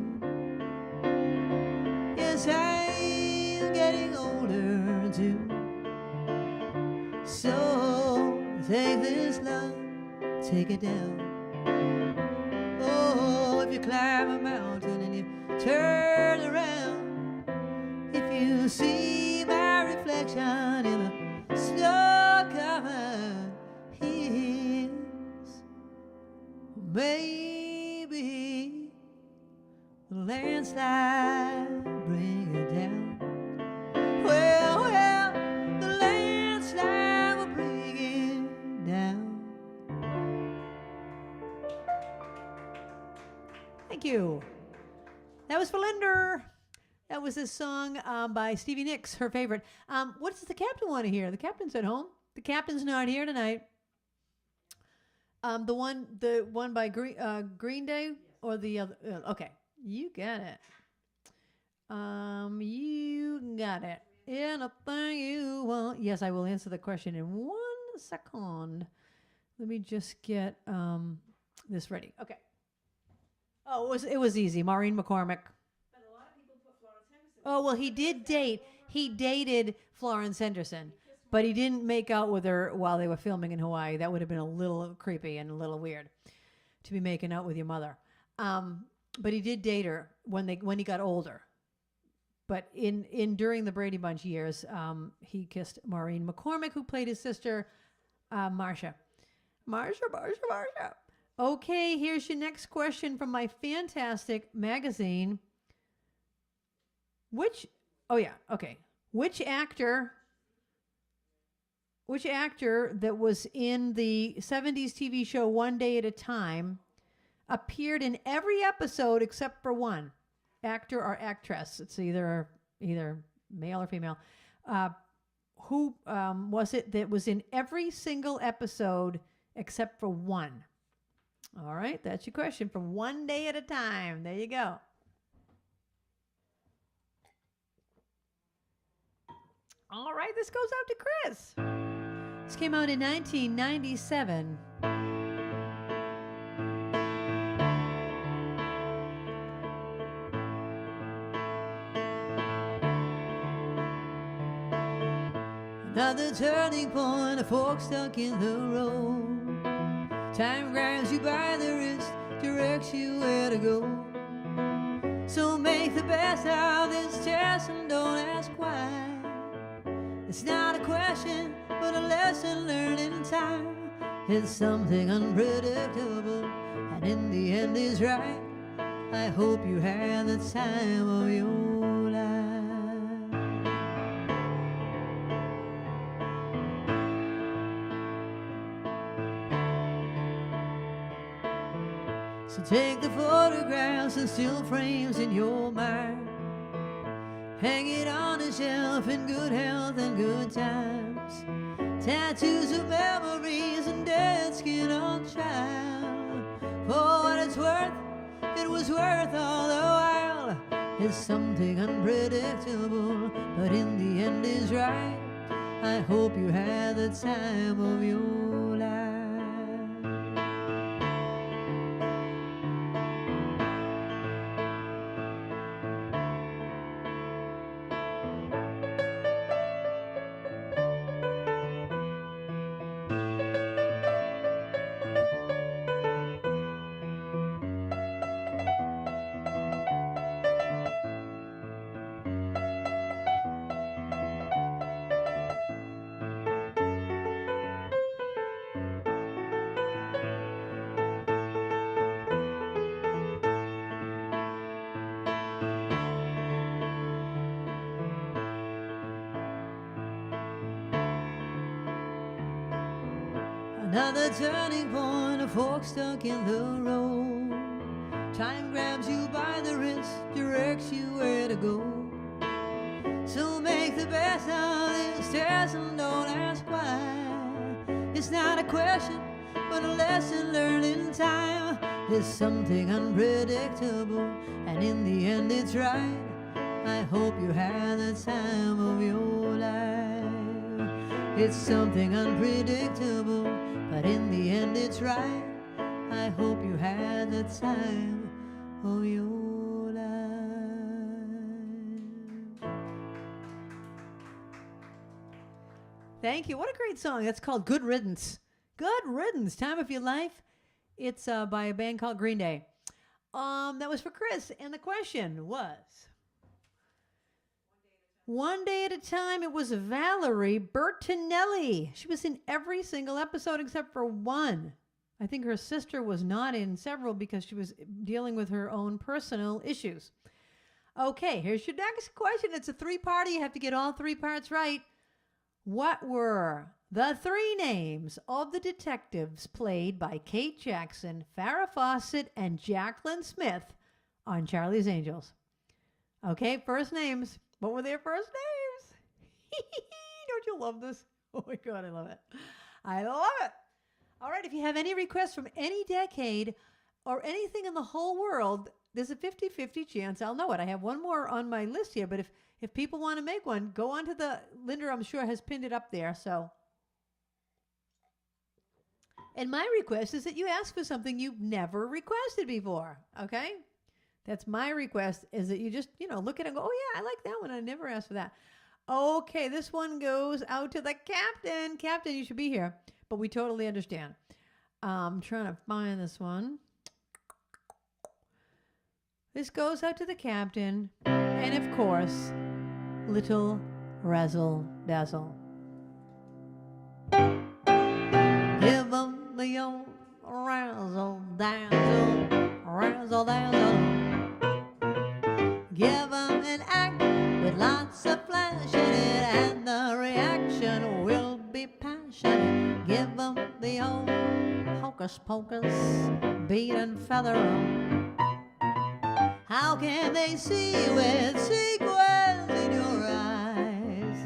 Yes, I'm getting older too. So take this love, take it down. Oh, if you climb a mountain and you turn around, if you see my reflection in the snow-covered hills, maybe the landslide bring it down. Well, the landslide will bring it down. Thank you. That was for Linder. That was a song by Stevie Nicks, her favorite. What does the captain want to hear? The captain's at home. The captain's not here tonight. The one by Green Day or the other? Okay, you got it. You got it. Anything you want. Yes, I will answer the question in 1 second. Let me just get this ready. Okay. Oh, it was easy. Maureen McCormick. But a lot of people put Florence Henderson. Oh, well, he dated Florence Henderson, but he didn't make out with her while they were filming in Hawaii. That would have been a little creepy and a little weird to be making out with your mother. But he did date her when he got older. But during the Brady Bunch years, he kissed Maureen McCormick, who played his sister, Marcia. Marcia. Okay, here's your next question from my fantastic magazine. Which actor that was in the 70s TV show One Day at a Time appeared in every episode except for one? Actor or actress. It's either male or female. Who was it that was in every single episode except for one? All right, that's your question from One Day at a Time. There you go. right, this goes out to Chris. This came out in 1997. Another turning point, a fork stuck in the road. Time grabs you by the wrist, directs you where to go. So make the best out of this test and don't ask why. It's not a question, but a lesson learned in time. It's something unpredictable, and in the end is right. I hope you had the time of your life. So take the photographs and still frames in your mind. Hang it on a shelf in good health and good times. Tattoos of memories and dead skin on child. For what it's worth, it was worth all the while. It's something unpredictable, but in the end is right. I hope you had the time of your life. Another turning point, a fork stuck in the road. Time grabs you by the wrist, directs you where to go. So make the best out of this test and don't ask why. It's not a question, but a lesson learned in time. It's something unpredictable, and in the end it's right. I hope you had the time of your life. It's something unpredictable, but in the end it's right. I hope you had the time of your life. Thank you. What a great song. That's called Good Riddance. Good Riddance. Time of Your Life. It's by a band called Green Day. That was for Chris. And the question was, One Day at a Time. It was Valerie Bertinelli. She was in every single episode except for one. I think her sister was not in several because she was dealing with her own personal issues. Okay, here's your next question. It's a three-parter. You have to get all three parts right. What were the three names of the detectives played by Kate Jackson, Farrah Fawcett, and Jacqueline Smith on Charlie's Angels? Okay, first names. What were their first names? Don't you love this? Oh my God, I love it. I love it. All right, if you have any requests from any decade or anything in the whole world, there's a 50-50 chance I'll know it. I have one more on my list here, but if people want to make one, go on to the, Linda, I'm sure, has pinned it up there. So, and my request is that you ask for something you've never requested before, okay? That's my request, is that you just, look at it and go, oh, yeah, I like that one. I never asked for that. Okay, this one goes out to the captain. Captain, you should be here, but we totally understand. I'm trying to find this one. This goes out to the captain. And, of course, little Razzle Dazzle. Give 'em the old Razzle Dazzle, Razzle Dazzle. Give 'em an act with lots of flash in it, and the reaction will be passionate. Give 'em the old hocus pocus, beat and feather 'em. How can they see with sequins in your eyes?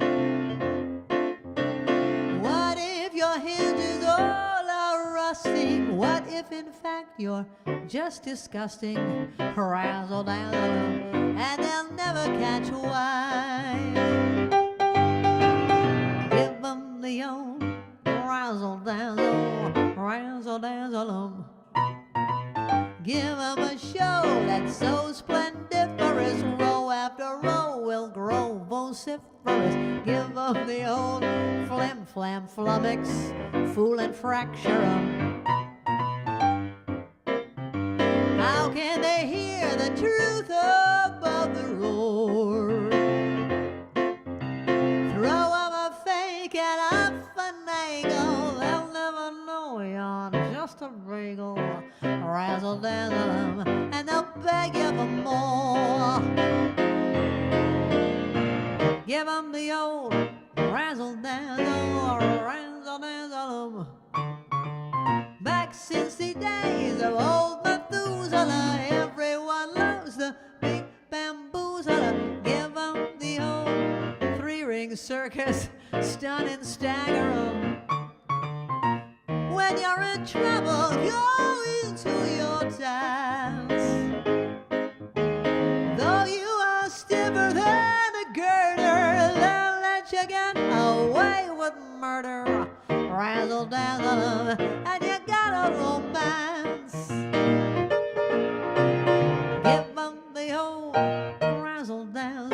What if your hinges all are rusting? What if in fact you're just disgusting? Razzle dazzle, and they'll never catch wise. vociferous. Give 'em the old flim flam flummox, fool and fracture 'em. How can they hear the truth above the roar? Throw 'em a fake and a finagle, they'll never know you're just a bagel. Razzle dazzle 'em, and they'll beg you for more. Give 'em the old razzle dazzle, razzle dazzle 'em. Back since the days of old Methuselah, everyone loves the big bamboozler. Give 'em the old three-ring circus, stun and stagger 'em. When you're in trouble, go into your dance. Though you are stiffer than a girder, they'll let you get away with murder. Razzle dazzle 'em, and you got a romance. Give 'em the old razzle dazzle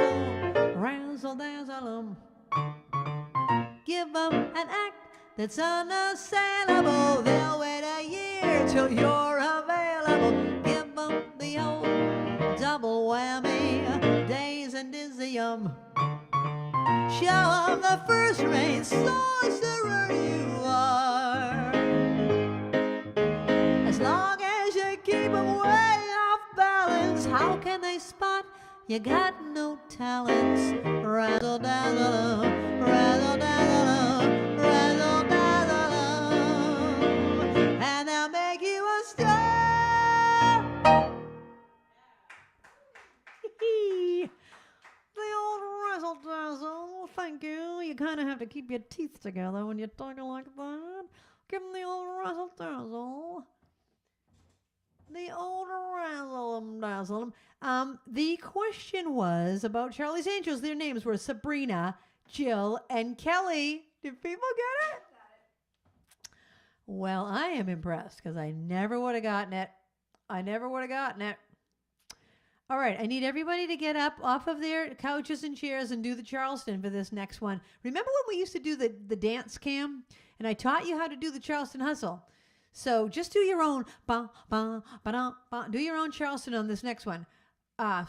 'em. Give 'em an act that's unassailable. They'll wait a year till you're available. Give 'em the old double whammy, daze and dizzy 'em. Show 'em the first-rate sorcerer you are. As long as you keep 'em way off balance, how can they spot you got no talents? Razzle dazzle 'em, razzle dazzle 'em, razzle dazzle 'em, and they'll make you a star. The old razzle dazzle. Thank you. You kind of have to keep your teeth together when you're talking like that. Give 'em the old razzle dazzle. The old razzle 'em dazzle 'em. The question was about Charlie's Angels. Their names were Sabrina, Jill, and Kelly. Did people get it? Well, I am impressed because I never would have gotten it. All right, I need everybody to get up off of their couches and chairs and do the Charleston for this next one. Remember when we used to do the dance cam? And I taught you how to do the Charleston hustle. So just do your own, do your own Charleston on this next one. But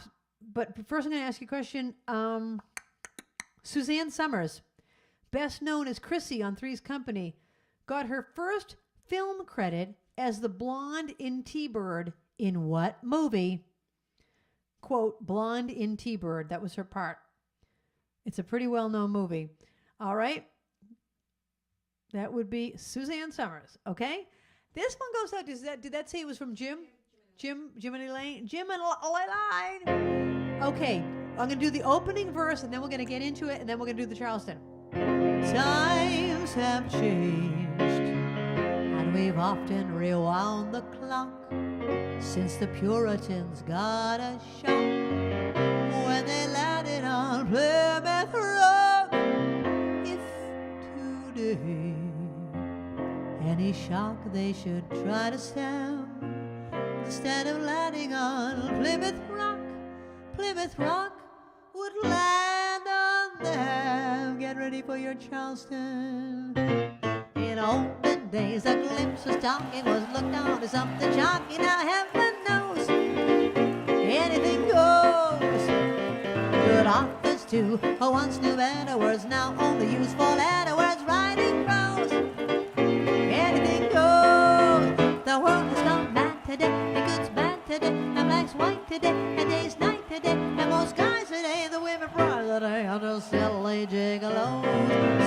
first I'm going to ask you a question. Suzanne Summers, best known as Chrissy on Three's Company, got her first film credit as the blonde in T-Bird in what movie? Quote, blonde in T-Bird. That was her part. It's a pretty well-known movie. All right. That would be Suzanne Summers. Okay. This one goes out. Did that say it was from Jim? Jim and Elaine? Jim and Elaine. Okay. I'm going to do the opening verse, and then we're going to get into it, and then we're going to do the Charleston. Times have changed, and we've often rewound the clock since the Puritans got a shock when they landed on Plymouth Rock. If today any shock they should try to stem, instead of landing on Plymouth Rock would land on them. Get ready for your Charleston. In olden days, a glimpse of stocking was looked on as something shocking. Now heaven knows anything goes. Good authors too, who once knew better words, now only use four-letter words, writing prose. Anything goes. The world has gone mad today, and good's bad today, and black's white today, and day's night today, and most guys today, the women pride today are just silly gigolos.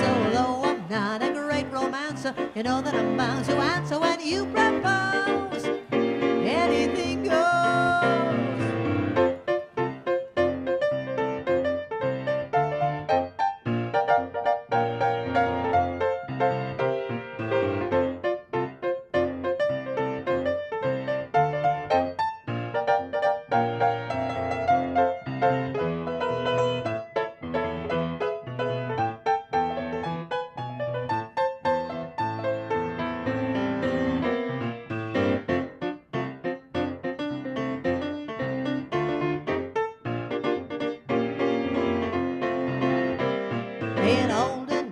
So though I'm not a great romancer, you know that I'm bound to answer when you propose. Anything goes.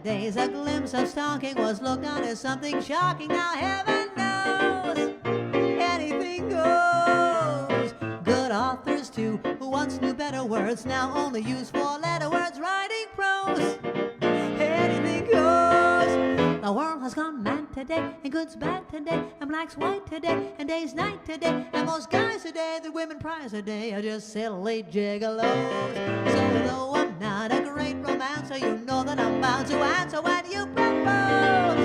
days a glimpse of stalking was looked on as something shocking. Now heaven knows anything goes. Good authors too, who once knew better words, now only use four-letter words writing prose. Anything goes. The world has gone mad today, and good's bad today, and black's white today, and day's night today, and most guys today, the women prize today, are just silly gigolos. So though I'm not a great romancer, you know that I'm bound to answer when you propose.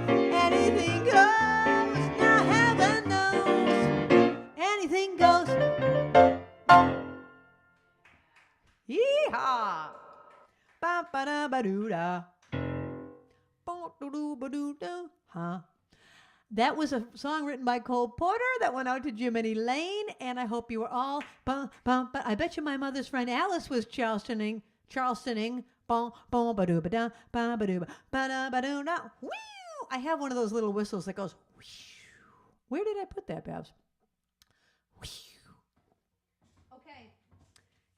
Anything goes. Now heaven knows anything goes. Yeehaw! Ba ba da ba doo da. Huh? That was a song written by Cole Porter that went out to Jiminy Lane, and I hope you were all I bet you my mother's friend Alice was Charlestoning. Bon bon ba doo ba da ba ba doo ba da ba doo da. I have one of those little whistles that goes. Where did I put that, Babs? Okay.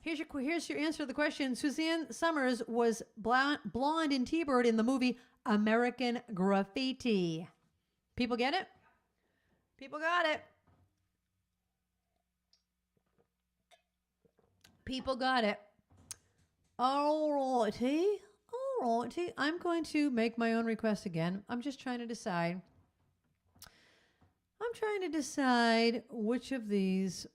Here's your answer to the question. Suzanne Summers was blonde in T-Bird in the movie American Graffiti. People get it? People got it. People got it. All righty. I'm going to make my own request again. I'm just trying to decide. I'm trying to decide which of these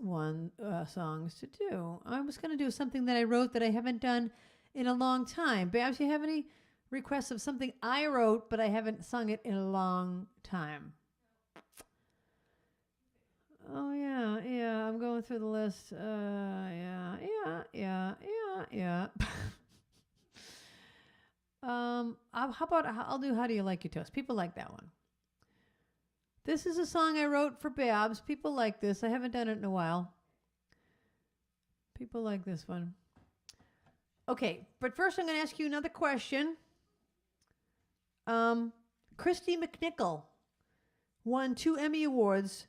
songs to do. I was going to do something that I wrote that I haven't done in a long time. Babs, you have any requests of something I wrote, but I haven't sung it in a long time? Oh, yeah. I'm going through the list. Yeah. How about I'll do How Do You Like Your Toast? People like that one. This is a song I wrote for Babs. People like this. I haven't done it in a while. People like this one. Okay, but first I'm going to ask you another question. Christy McNichol won 2 Emmy Awards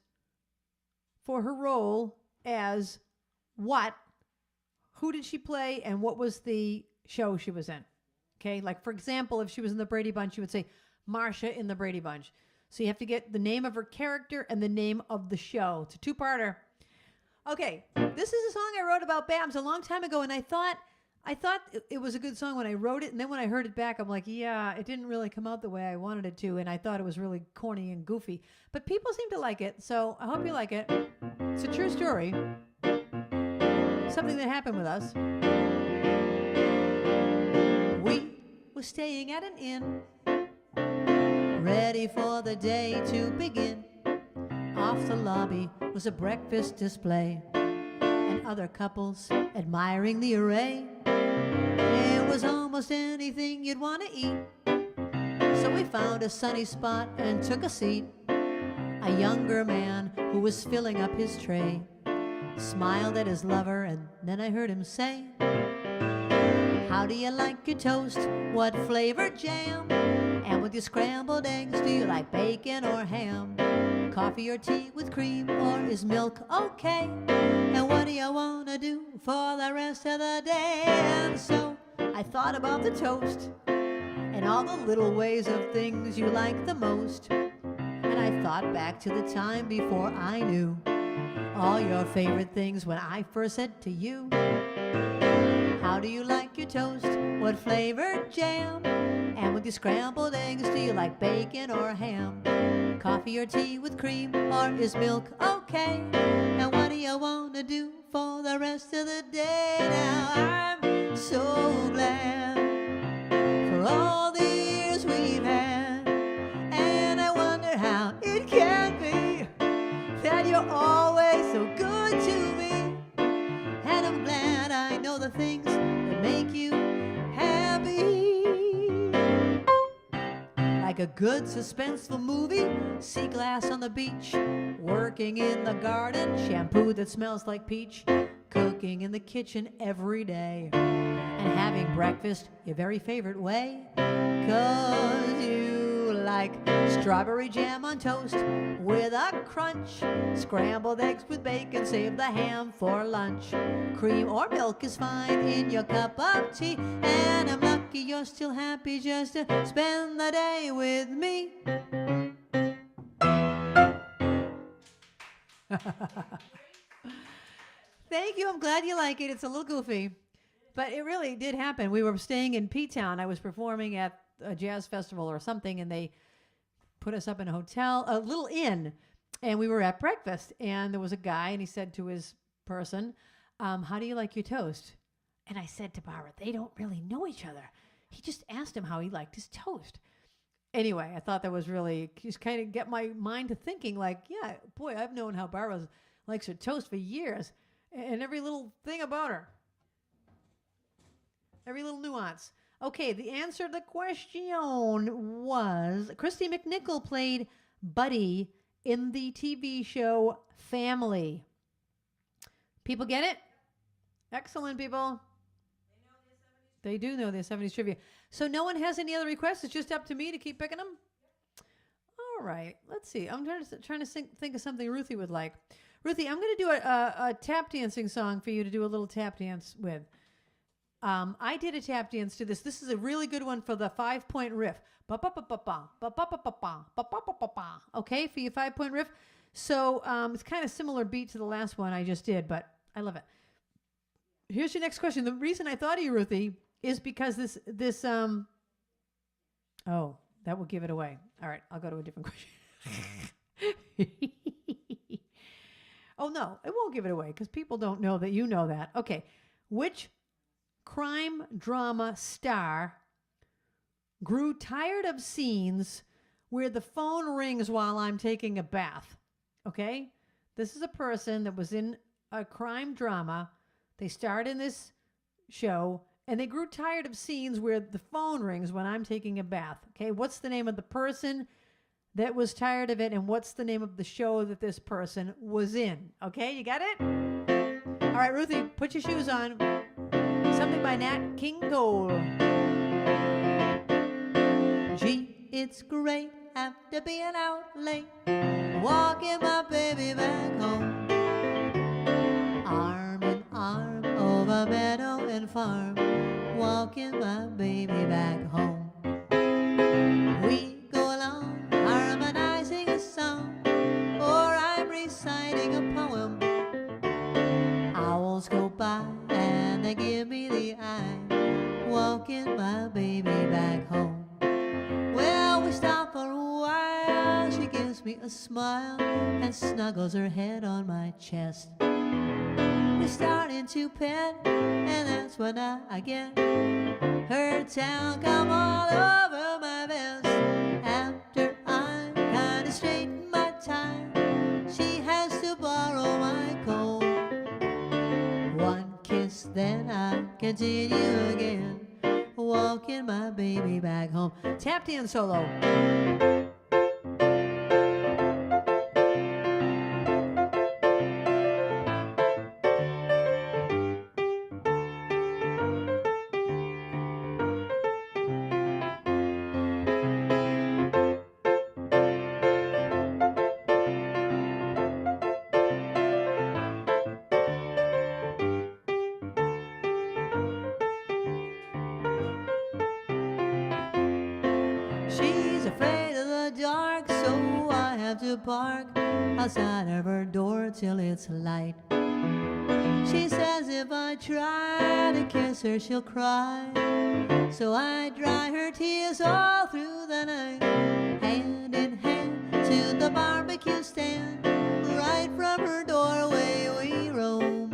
for her role as what? Who did she play, and what was the show she was in? Okay, like for example, if she was in the Brady Bunch, you would say Marcia in the Brady Bunch. So you have to get the name of her character and the name of the show. It's a two-parter. Okay, this is a song I wrote about Babs a long time ago, and I thought it was a good song when I wrote it, and then when I heard it back, I'm like, yeah, it didn't really come out the way I wanted it to, and I thought it was really corny and goofy. But people seem to like it, so I hope you like it. It's a true story. Something that happened with us. We were staying at an inn, ready for the day to begin. Off the lobby was a breakfast display, and other couples admiring the array. It was almost anything you'd want to eat, so we found a sunny spot and took a seat. A younger man who was filling up his tray smiled at his lover, and then I heard him say, "How do you like your toast? What flavor jam? And with your scrambled eggs, do you like bacon or ham? Coffee or tea with cream, or is milk okay? And what do you want to do for the rest of the day?" And so I thought about the toast and all the little ways of things you like the most. And I thought back to the time before I knew all your favorite things when I first said to you, "How do you like your toast? What flavor jam? And with your scrambled eggs, do you like bacon or ham? Coffee or tea with cream, or is milk okay? And what do you want to do for the rest of the day?" Now I'm so glad for all the years we've had, and I wonder how it can be that you're always so good to me. And I'm glad I know the things that make you happy. Like a good suspenseful movie, sea glass on the beach, working in the garden, shampoo that smells like peach, cooking in the kitchen every day, and having breakfast your very favorite way. 'Cause you like strawberry jam on toast with a crunch, scrambled eggs with bacon, save the ham for lunch. Cream or milk is fine in your cup of tea, and I'm lucky lucky you're still happy just to spend the day with me. Thank you. I'm glad you like it. It's a little goofy, but it really did happen. We were staying in P-Town. I was performing at a jazz festival or something, and they put us up in a hotel, a little inn, and we were at breakfast. And there was a guy, and he said to his person, how do you like your toast? And I said to Barbara, they don't really know each other. He just asked him how he liked his toast. Anyway, I thought that was really just kind of get my mind to thinking like, yeah, boy, I've known how Barbara likes her toast for years. And every little thing about her. Every little nuance. Okay, the answer to the question was Christy McNichol played Buddy in the TV show Family. People get it? Excellent, people. They do know their 70s trivia. So no one has any other requests? It's just up to me to keep picking them? All right. Let's see. I'm trying to think of something Ruthie would like. Ruthie, I'm going to do a tap dancing song for you to do a little tap dance with. I did a tap dance to this. This is a really good one for the 5-point riff. Okay, for your 5-point riff. So it's kind of similar beat to the last one I just did, but I love it. Here's your next question. The reason I thought of you, Ruthie, is because this oh, that will give it away. All right, I'll go to a different question. Oh, no, it won't give it away because people don't know that you know that. Okay, which crime drama star grew tired of scenes where the phone rings while I'm taking a bath? Okay, this is a person that was in a crime drama. They starred in this show, and they grew tired of scenes where the phone rings when I'm taking a bath. Okay, what's the name of the person that was tired of it, and what's the name of the show that this person was in? Okay, you got it? All right, Ruthie, put your shoes on. Something by Nat King Cole. Gee, it's great after being out late, walking my baby back home. Arm in arm over meadow and farm, walking my baby back home. We go along harmonizing a song, or I'm reciting a poem. Owls go by and they give me the eye, walking my baby back home. Well, we stop for a while, she gives me a smile and snuggles her head on my chest. We're starting to pet, and that's when I get her tongue come all over my vest. After I'm kinda straightened my tie, she has to borrow my coat. One kiss, then I continue again, walking my baby back home. Tap dance solo. Park outside of her door till it's light. She says if I try to kiss her she'll cry, so I dry her tears all through the night. Hand in hand to the barbecue stand, right from her doorway we roam.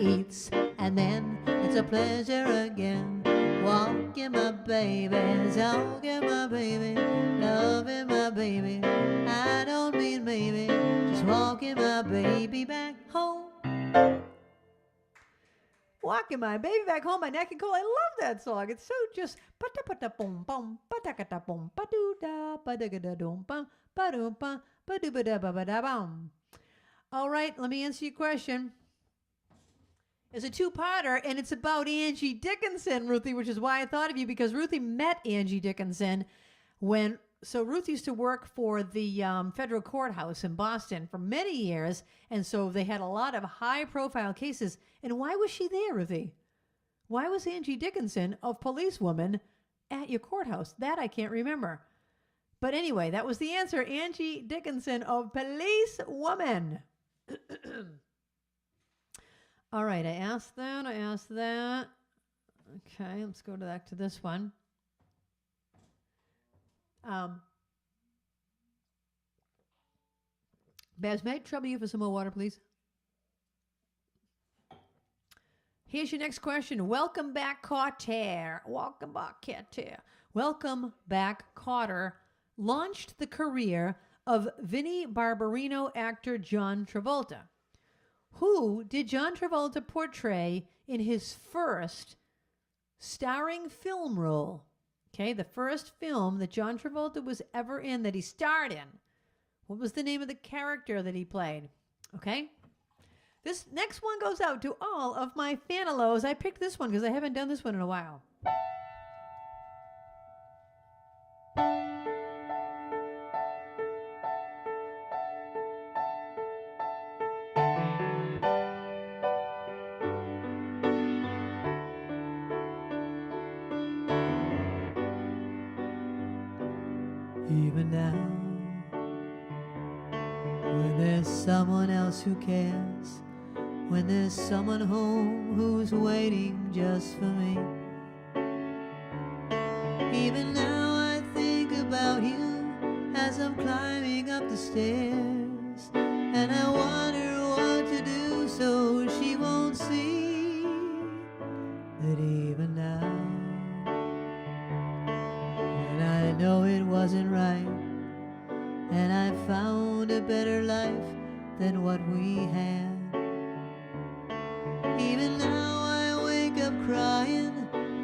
Eats and then it's a pleasure again, walking my baby, talking my baby, loving my baby. I don't mean maybe, just walking my baby back home. Walking my baby back home by Nat King Cole. I love that song. It's so just all right, let me answer your question. It's a two-parter, and it's about Angie Dickinson, Ruthie, which is why I thought of you, because Ruthie met Angie Dickinson when... So Ruth used to work for the federal courthouse in Boston for many years, and so they had a lot of high-profile cases. And why was she there, Ruthie? Why was Angie Dickinson of Policewoman at your courthouse? That I can't remember. But anyway, that was the answer. Angie Dickinson of Policewoman. All right, I asked that. Okay, let's go back to this one. Babs, may I trouble you for some more water, please? Here's your next question. Welcome back, Carter. Welcome back, Carter launched the career of Vinnie Barbarino actor John Travolta. Who did John Travolta portray in his first starring film role? Okay, the first film that John Travolta was ever in that he starred in. What was the name of the character that he played? Okay. This next one goes out to all of my fanalos. I picked this one because I haven't done this one in a while. Even now, when there's someone else who cares, when there's someone home who's waiting just for me, even now I think about you as I'm climbing up the stairs, and I wonder what to do so she won't see that even now, when I know it wasn't right, and I found a better life than what we had. Even now I wake up crying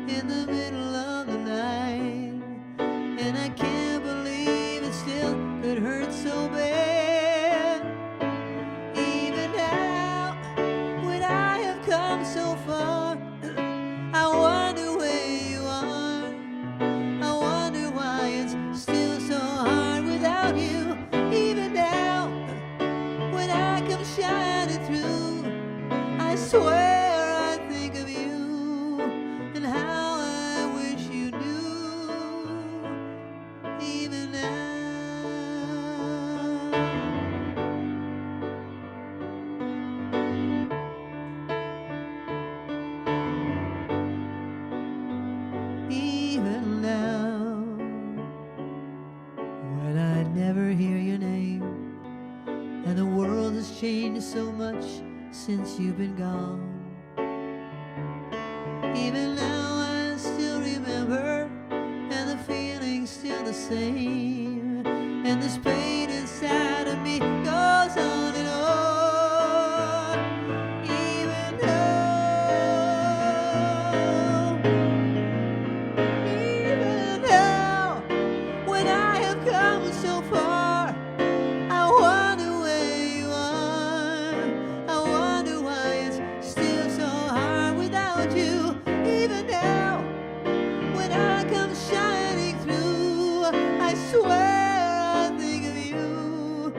in the middle of the night, and I can't believe it still could hurt so bad. Even now, when I have come so far, I wonder where you are. I wonder why it's still so hard without you. Even now, when I come shining through, I swear I think of you and how I wish you knew. Even now. Even now, when I never hear your name, and the world has changed so much since you've been gone. Even now I still remember, and the feeling's still the same, and this pain inside of me goes on and on. Even now, when I have come so far, I wonder where you are. I wonder why it's still so hard without you. Even now, when I come shining through, I swear I think of you.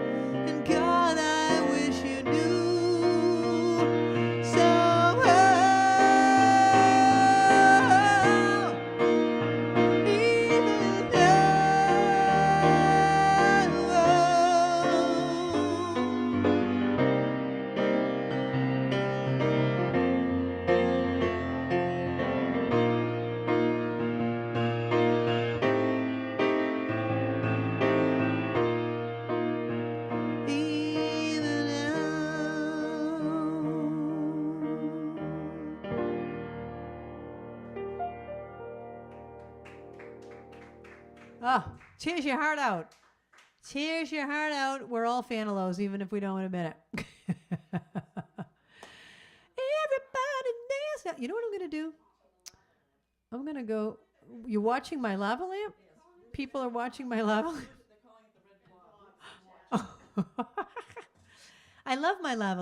And God, I wish you knew somehow. Even Oh, cheers your heart out. Cheers your heart out. We're all fanalos, even if we don't admit it. Everybody dance now. You know what I'm going to do? I'm going to go. You're watching my lava lamp? People are watching my lava lamp. I love my lava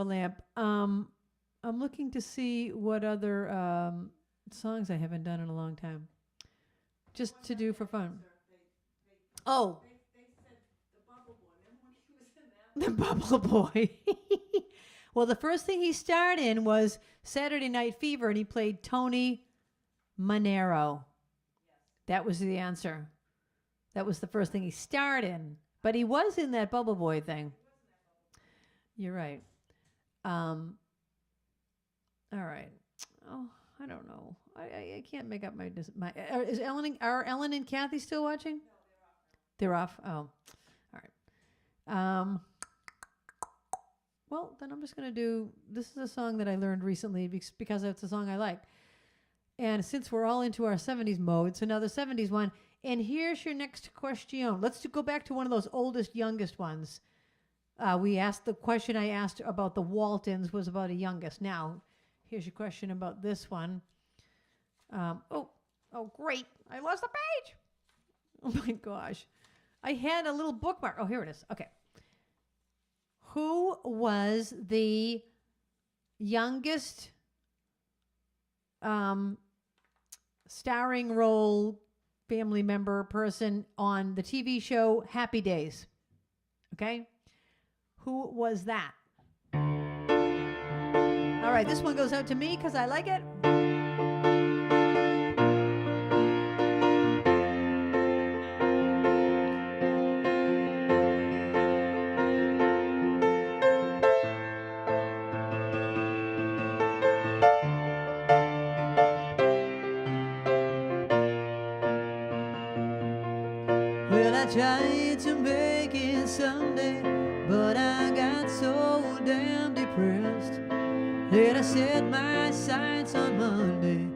lamp. I'm looking to see what other songs I haven't done in a long time. Just to do for fun. Oh. They said the Bubble Boy. Remember when he was in that? The Bubble Boy. Well, the first thing he starred in was Saturday Night Fever, and he played Tony Manero. That was the answer. That was the first thing he starred in. But he was in that Bubble Boy thing. You're right. All right. Oh, I don't know. I can't make up my is are Ellen and Kathy still watching? No, they're off. They're off. Oh, all right. Well, then I'm just gonna do. This is a song that I learned recently because it's a song I like. And since we're all into our 70s mode, so now the 70s one. And here's your next question. Let's go back to one of those oldest, youngest ones. We asked the question I asked about the Waltons was about a youngest. Now, here's your question about this one. Oh, great. I lost the page. Oh, my gosh. I had a little bookmark. Oh, here it is. Okay. Who was the youngest starring role family member person on the TV show Happy Days? Okay. Who was that? All right, this one goes out to me because I like it. Well, I tried to make it someday, but I got so damn depressed that I set my sights on Monday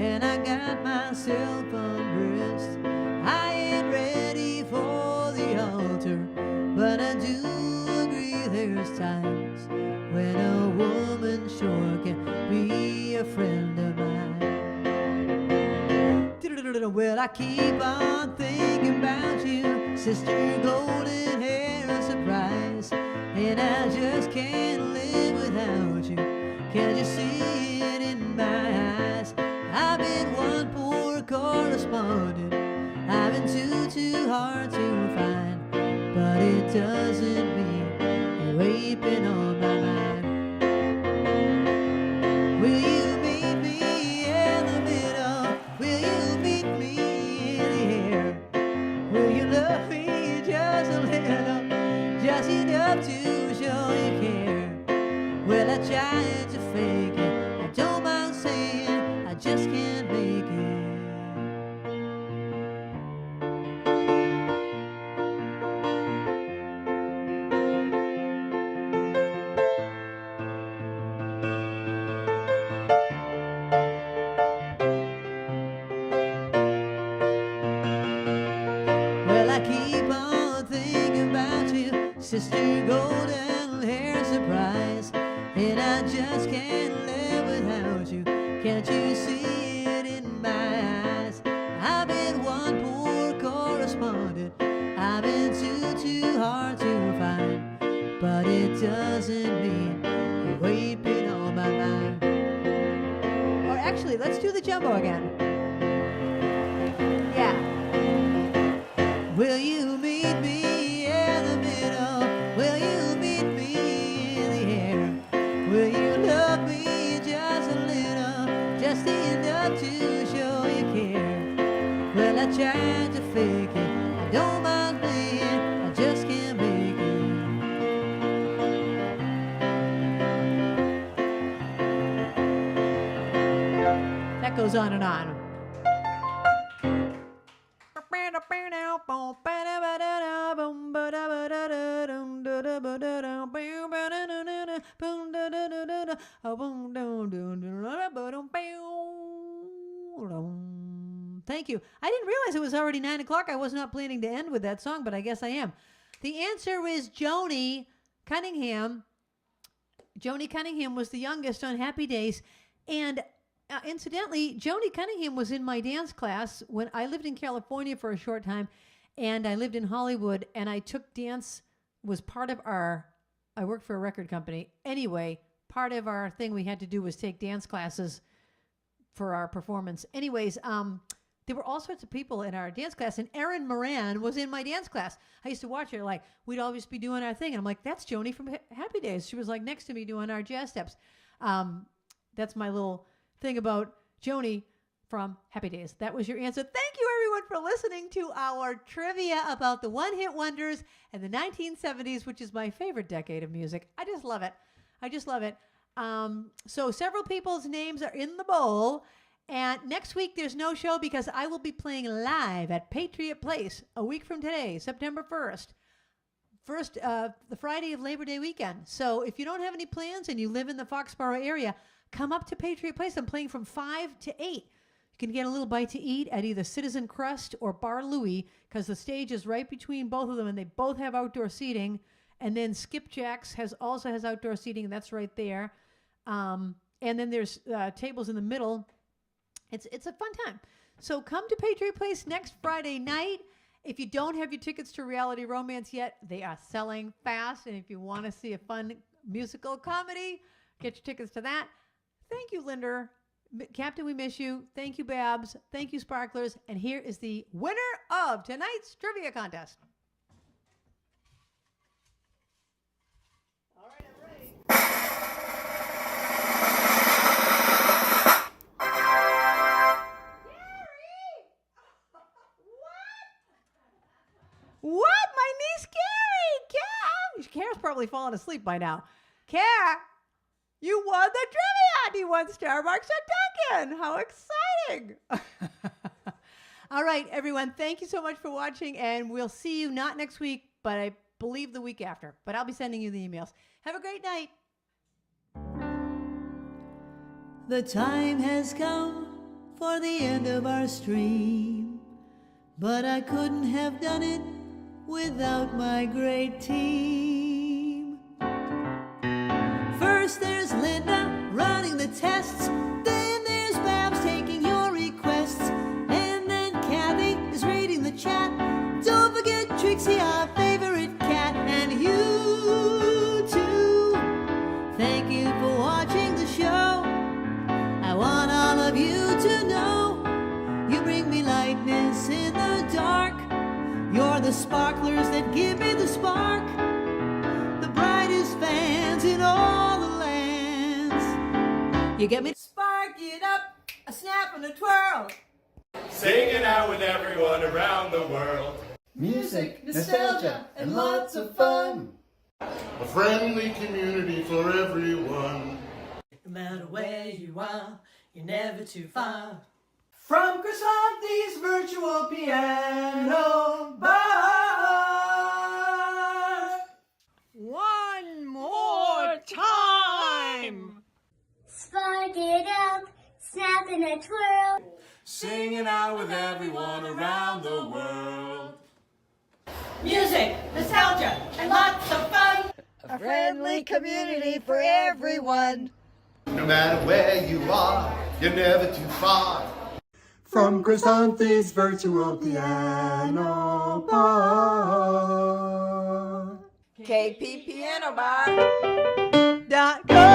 and I got myself undressed. I ain't ready for the altar, but I do agree there's times when a woman sure can be a friend of mine. Well, I keep on thinking about you, sister golden hair surprise, and I just can't live without you. Can't you see it in my eyes? I've been one poor correspondent, I've been too hard to find, but it doesn't mean you're weeping on my mind. Will you meet me in the middle? Will you meet me in the air? Will you love me just a little, just enough to show you care? Well, I tried to fake it, I don't mind saying I just can't make it. Well, I keep on thinking about you, sister golden hair surprise, and I just can't live without you. Can't you see it in my eyes? I've been one poor correspondent, I've been too hard to find, but it doesn't mean you're weeping on my mind. Or actually, let's do the jumbo again. Yeah. Will you meet me in the middle? Will you meet me in the air? Will you love me just a little, just enough to show you care? Well, I tried to fake it, I don't mind playing, I just can't make it. That goes on and on. Thank you. I didn't realize it was already 9 o'clock. I was not planning to end with that song, but I guess I am. The answer is Joni Cunningham. Joni Cunningham was the youngest on Happy Days. And incidentally, Joni Cunningham was in my dance class when I lived in California for a short time, and I lived in Hollywood, and I took dance, was part of our, I worked for a record company. Anyway, part of our thing we had to do was take dance classes for our performance. Anyways, there were all sorts of people in our dance class, and Erin Moran was in my dance class. I used to watch her, like, we'd always be doing our thing, and I'm like, that's Joni from Happy Days. She was, like, next to me doing our jazz steps. That's my little thing about Joni from Happy Days. That was your answer. Thank you, everyone, for listening to our trivia about the one-hit wonders and the 1970s, which is my favorite decade of music. I just love it. I just love it. So several people's names are in the bowl. And next week, there's no show because I will be playing live at Patriot Place a week from today, September 1st. The Friday of Labor Day weekend. So if you don't have any plans and you live in the Foxborough area, come up to Patriot Place. I'm playing from 5 to 8. You can get a little bite to eat at either Citizen Crust or Bar Louie because the stage is right between both of them and they both have outdoor seating. And then Skipjack's also has outdoor seating, and that's right there. And then there's tables in the middle. It's a fun time. So come to Patriot Place next Friday night. If you don't have your tickets to Reality Romance yet, they are selling fast. And if you want to see a fun musical comedy, get your tickets to that. Thank you, Linda. Captain, we miss you. Thank you, Babs. Thank you, Sparklers. And here is the winner of tonight's trivia contest. All right, I'm ready. What? My niece Carrie! Care's probably fallen asleep by now. Care, you won the trivia! You won Starbucks at Dunkin'! How exciting! All right, everyone, thank you so much for watching, and we'll see you not next week, but I believe the week after. But I'll be sending you the emails. Have a great night. The time has come for the end of our stream, but I couldn't have done it without my great team. First there's Linda running the tests, then there's Babs taking your requests, and then Kathy is reading the chat. Don't forget Trixie, our favorite cat, and you too. Thank you for watching the show. I want all of you to know you bring me lightness in the dark. You're the sparklers that give me the spark, the brightest fans in all the lands. You get me? Spark it up, a snap and a twirl. Singing out with everyone around the world. Music, nostalgia, and lots of fun. A friendly community for everyone. No matter where you are, you're never too far. From Krisanthi's virtual piano bar. One more time. Spark it up, snap and a twirl. Singing out with everyone around the world. Music, nostalgia, and lots of fun. A friendly community for everyone. No matter where you are, you're never too far. From Krisanthi's virtual piano bar. KP Piano Bar. .com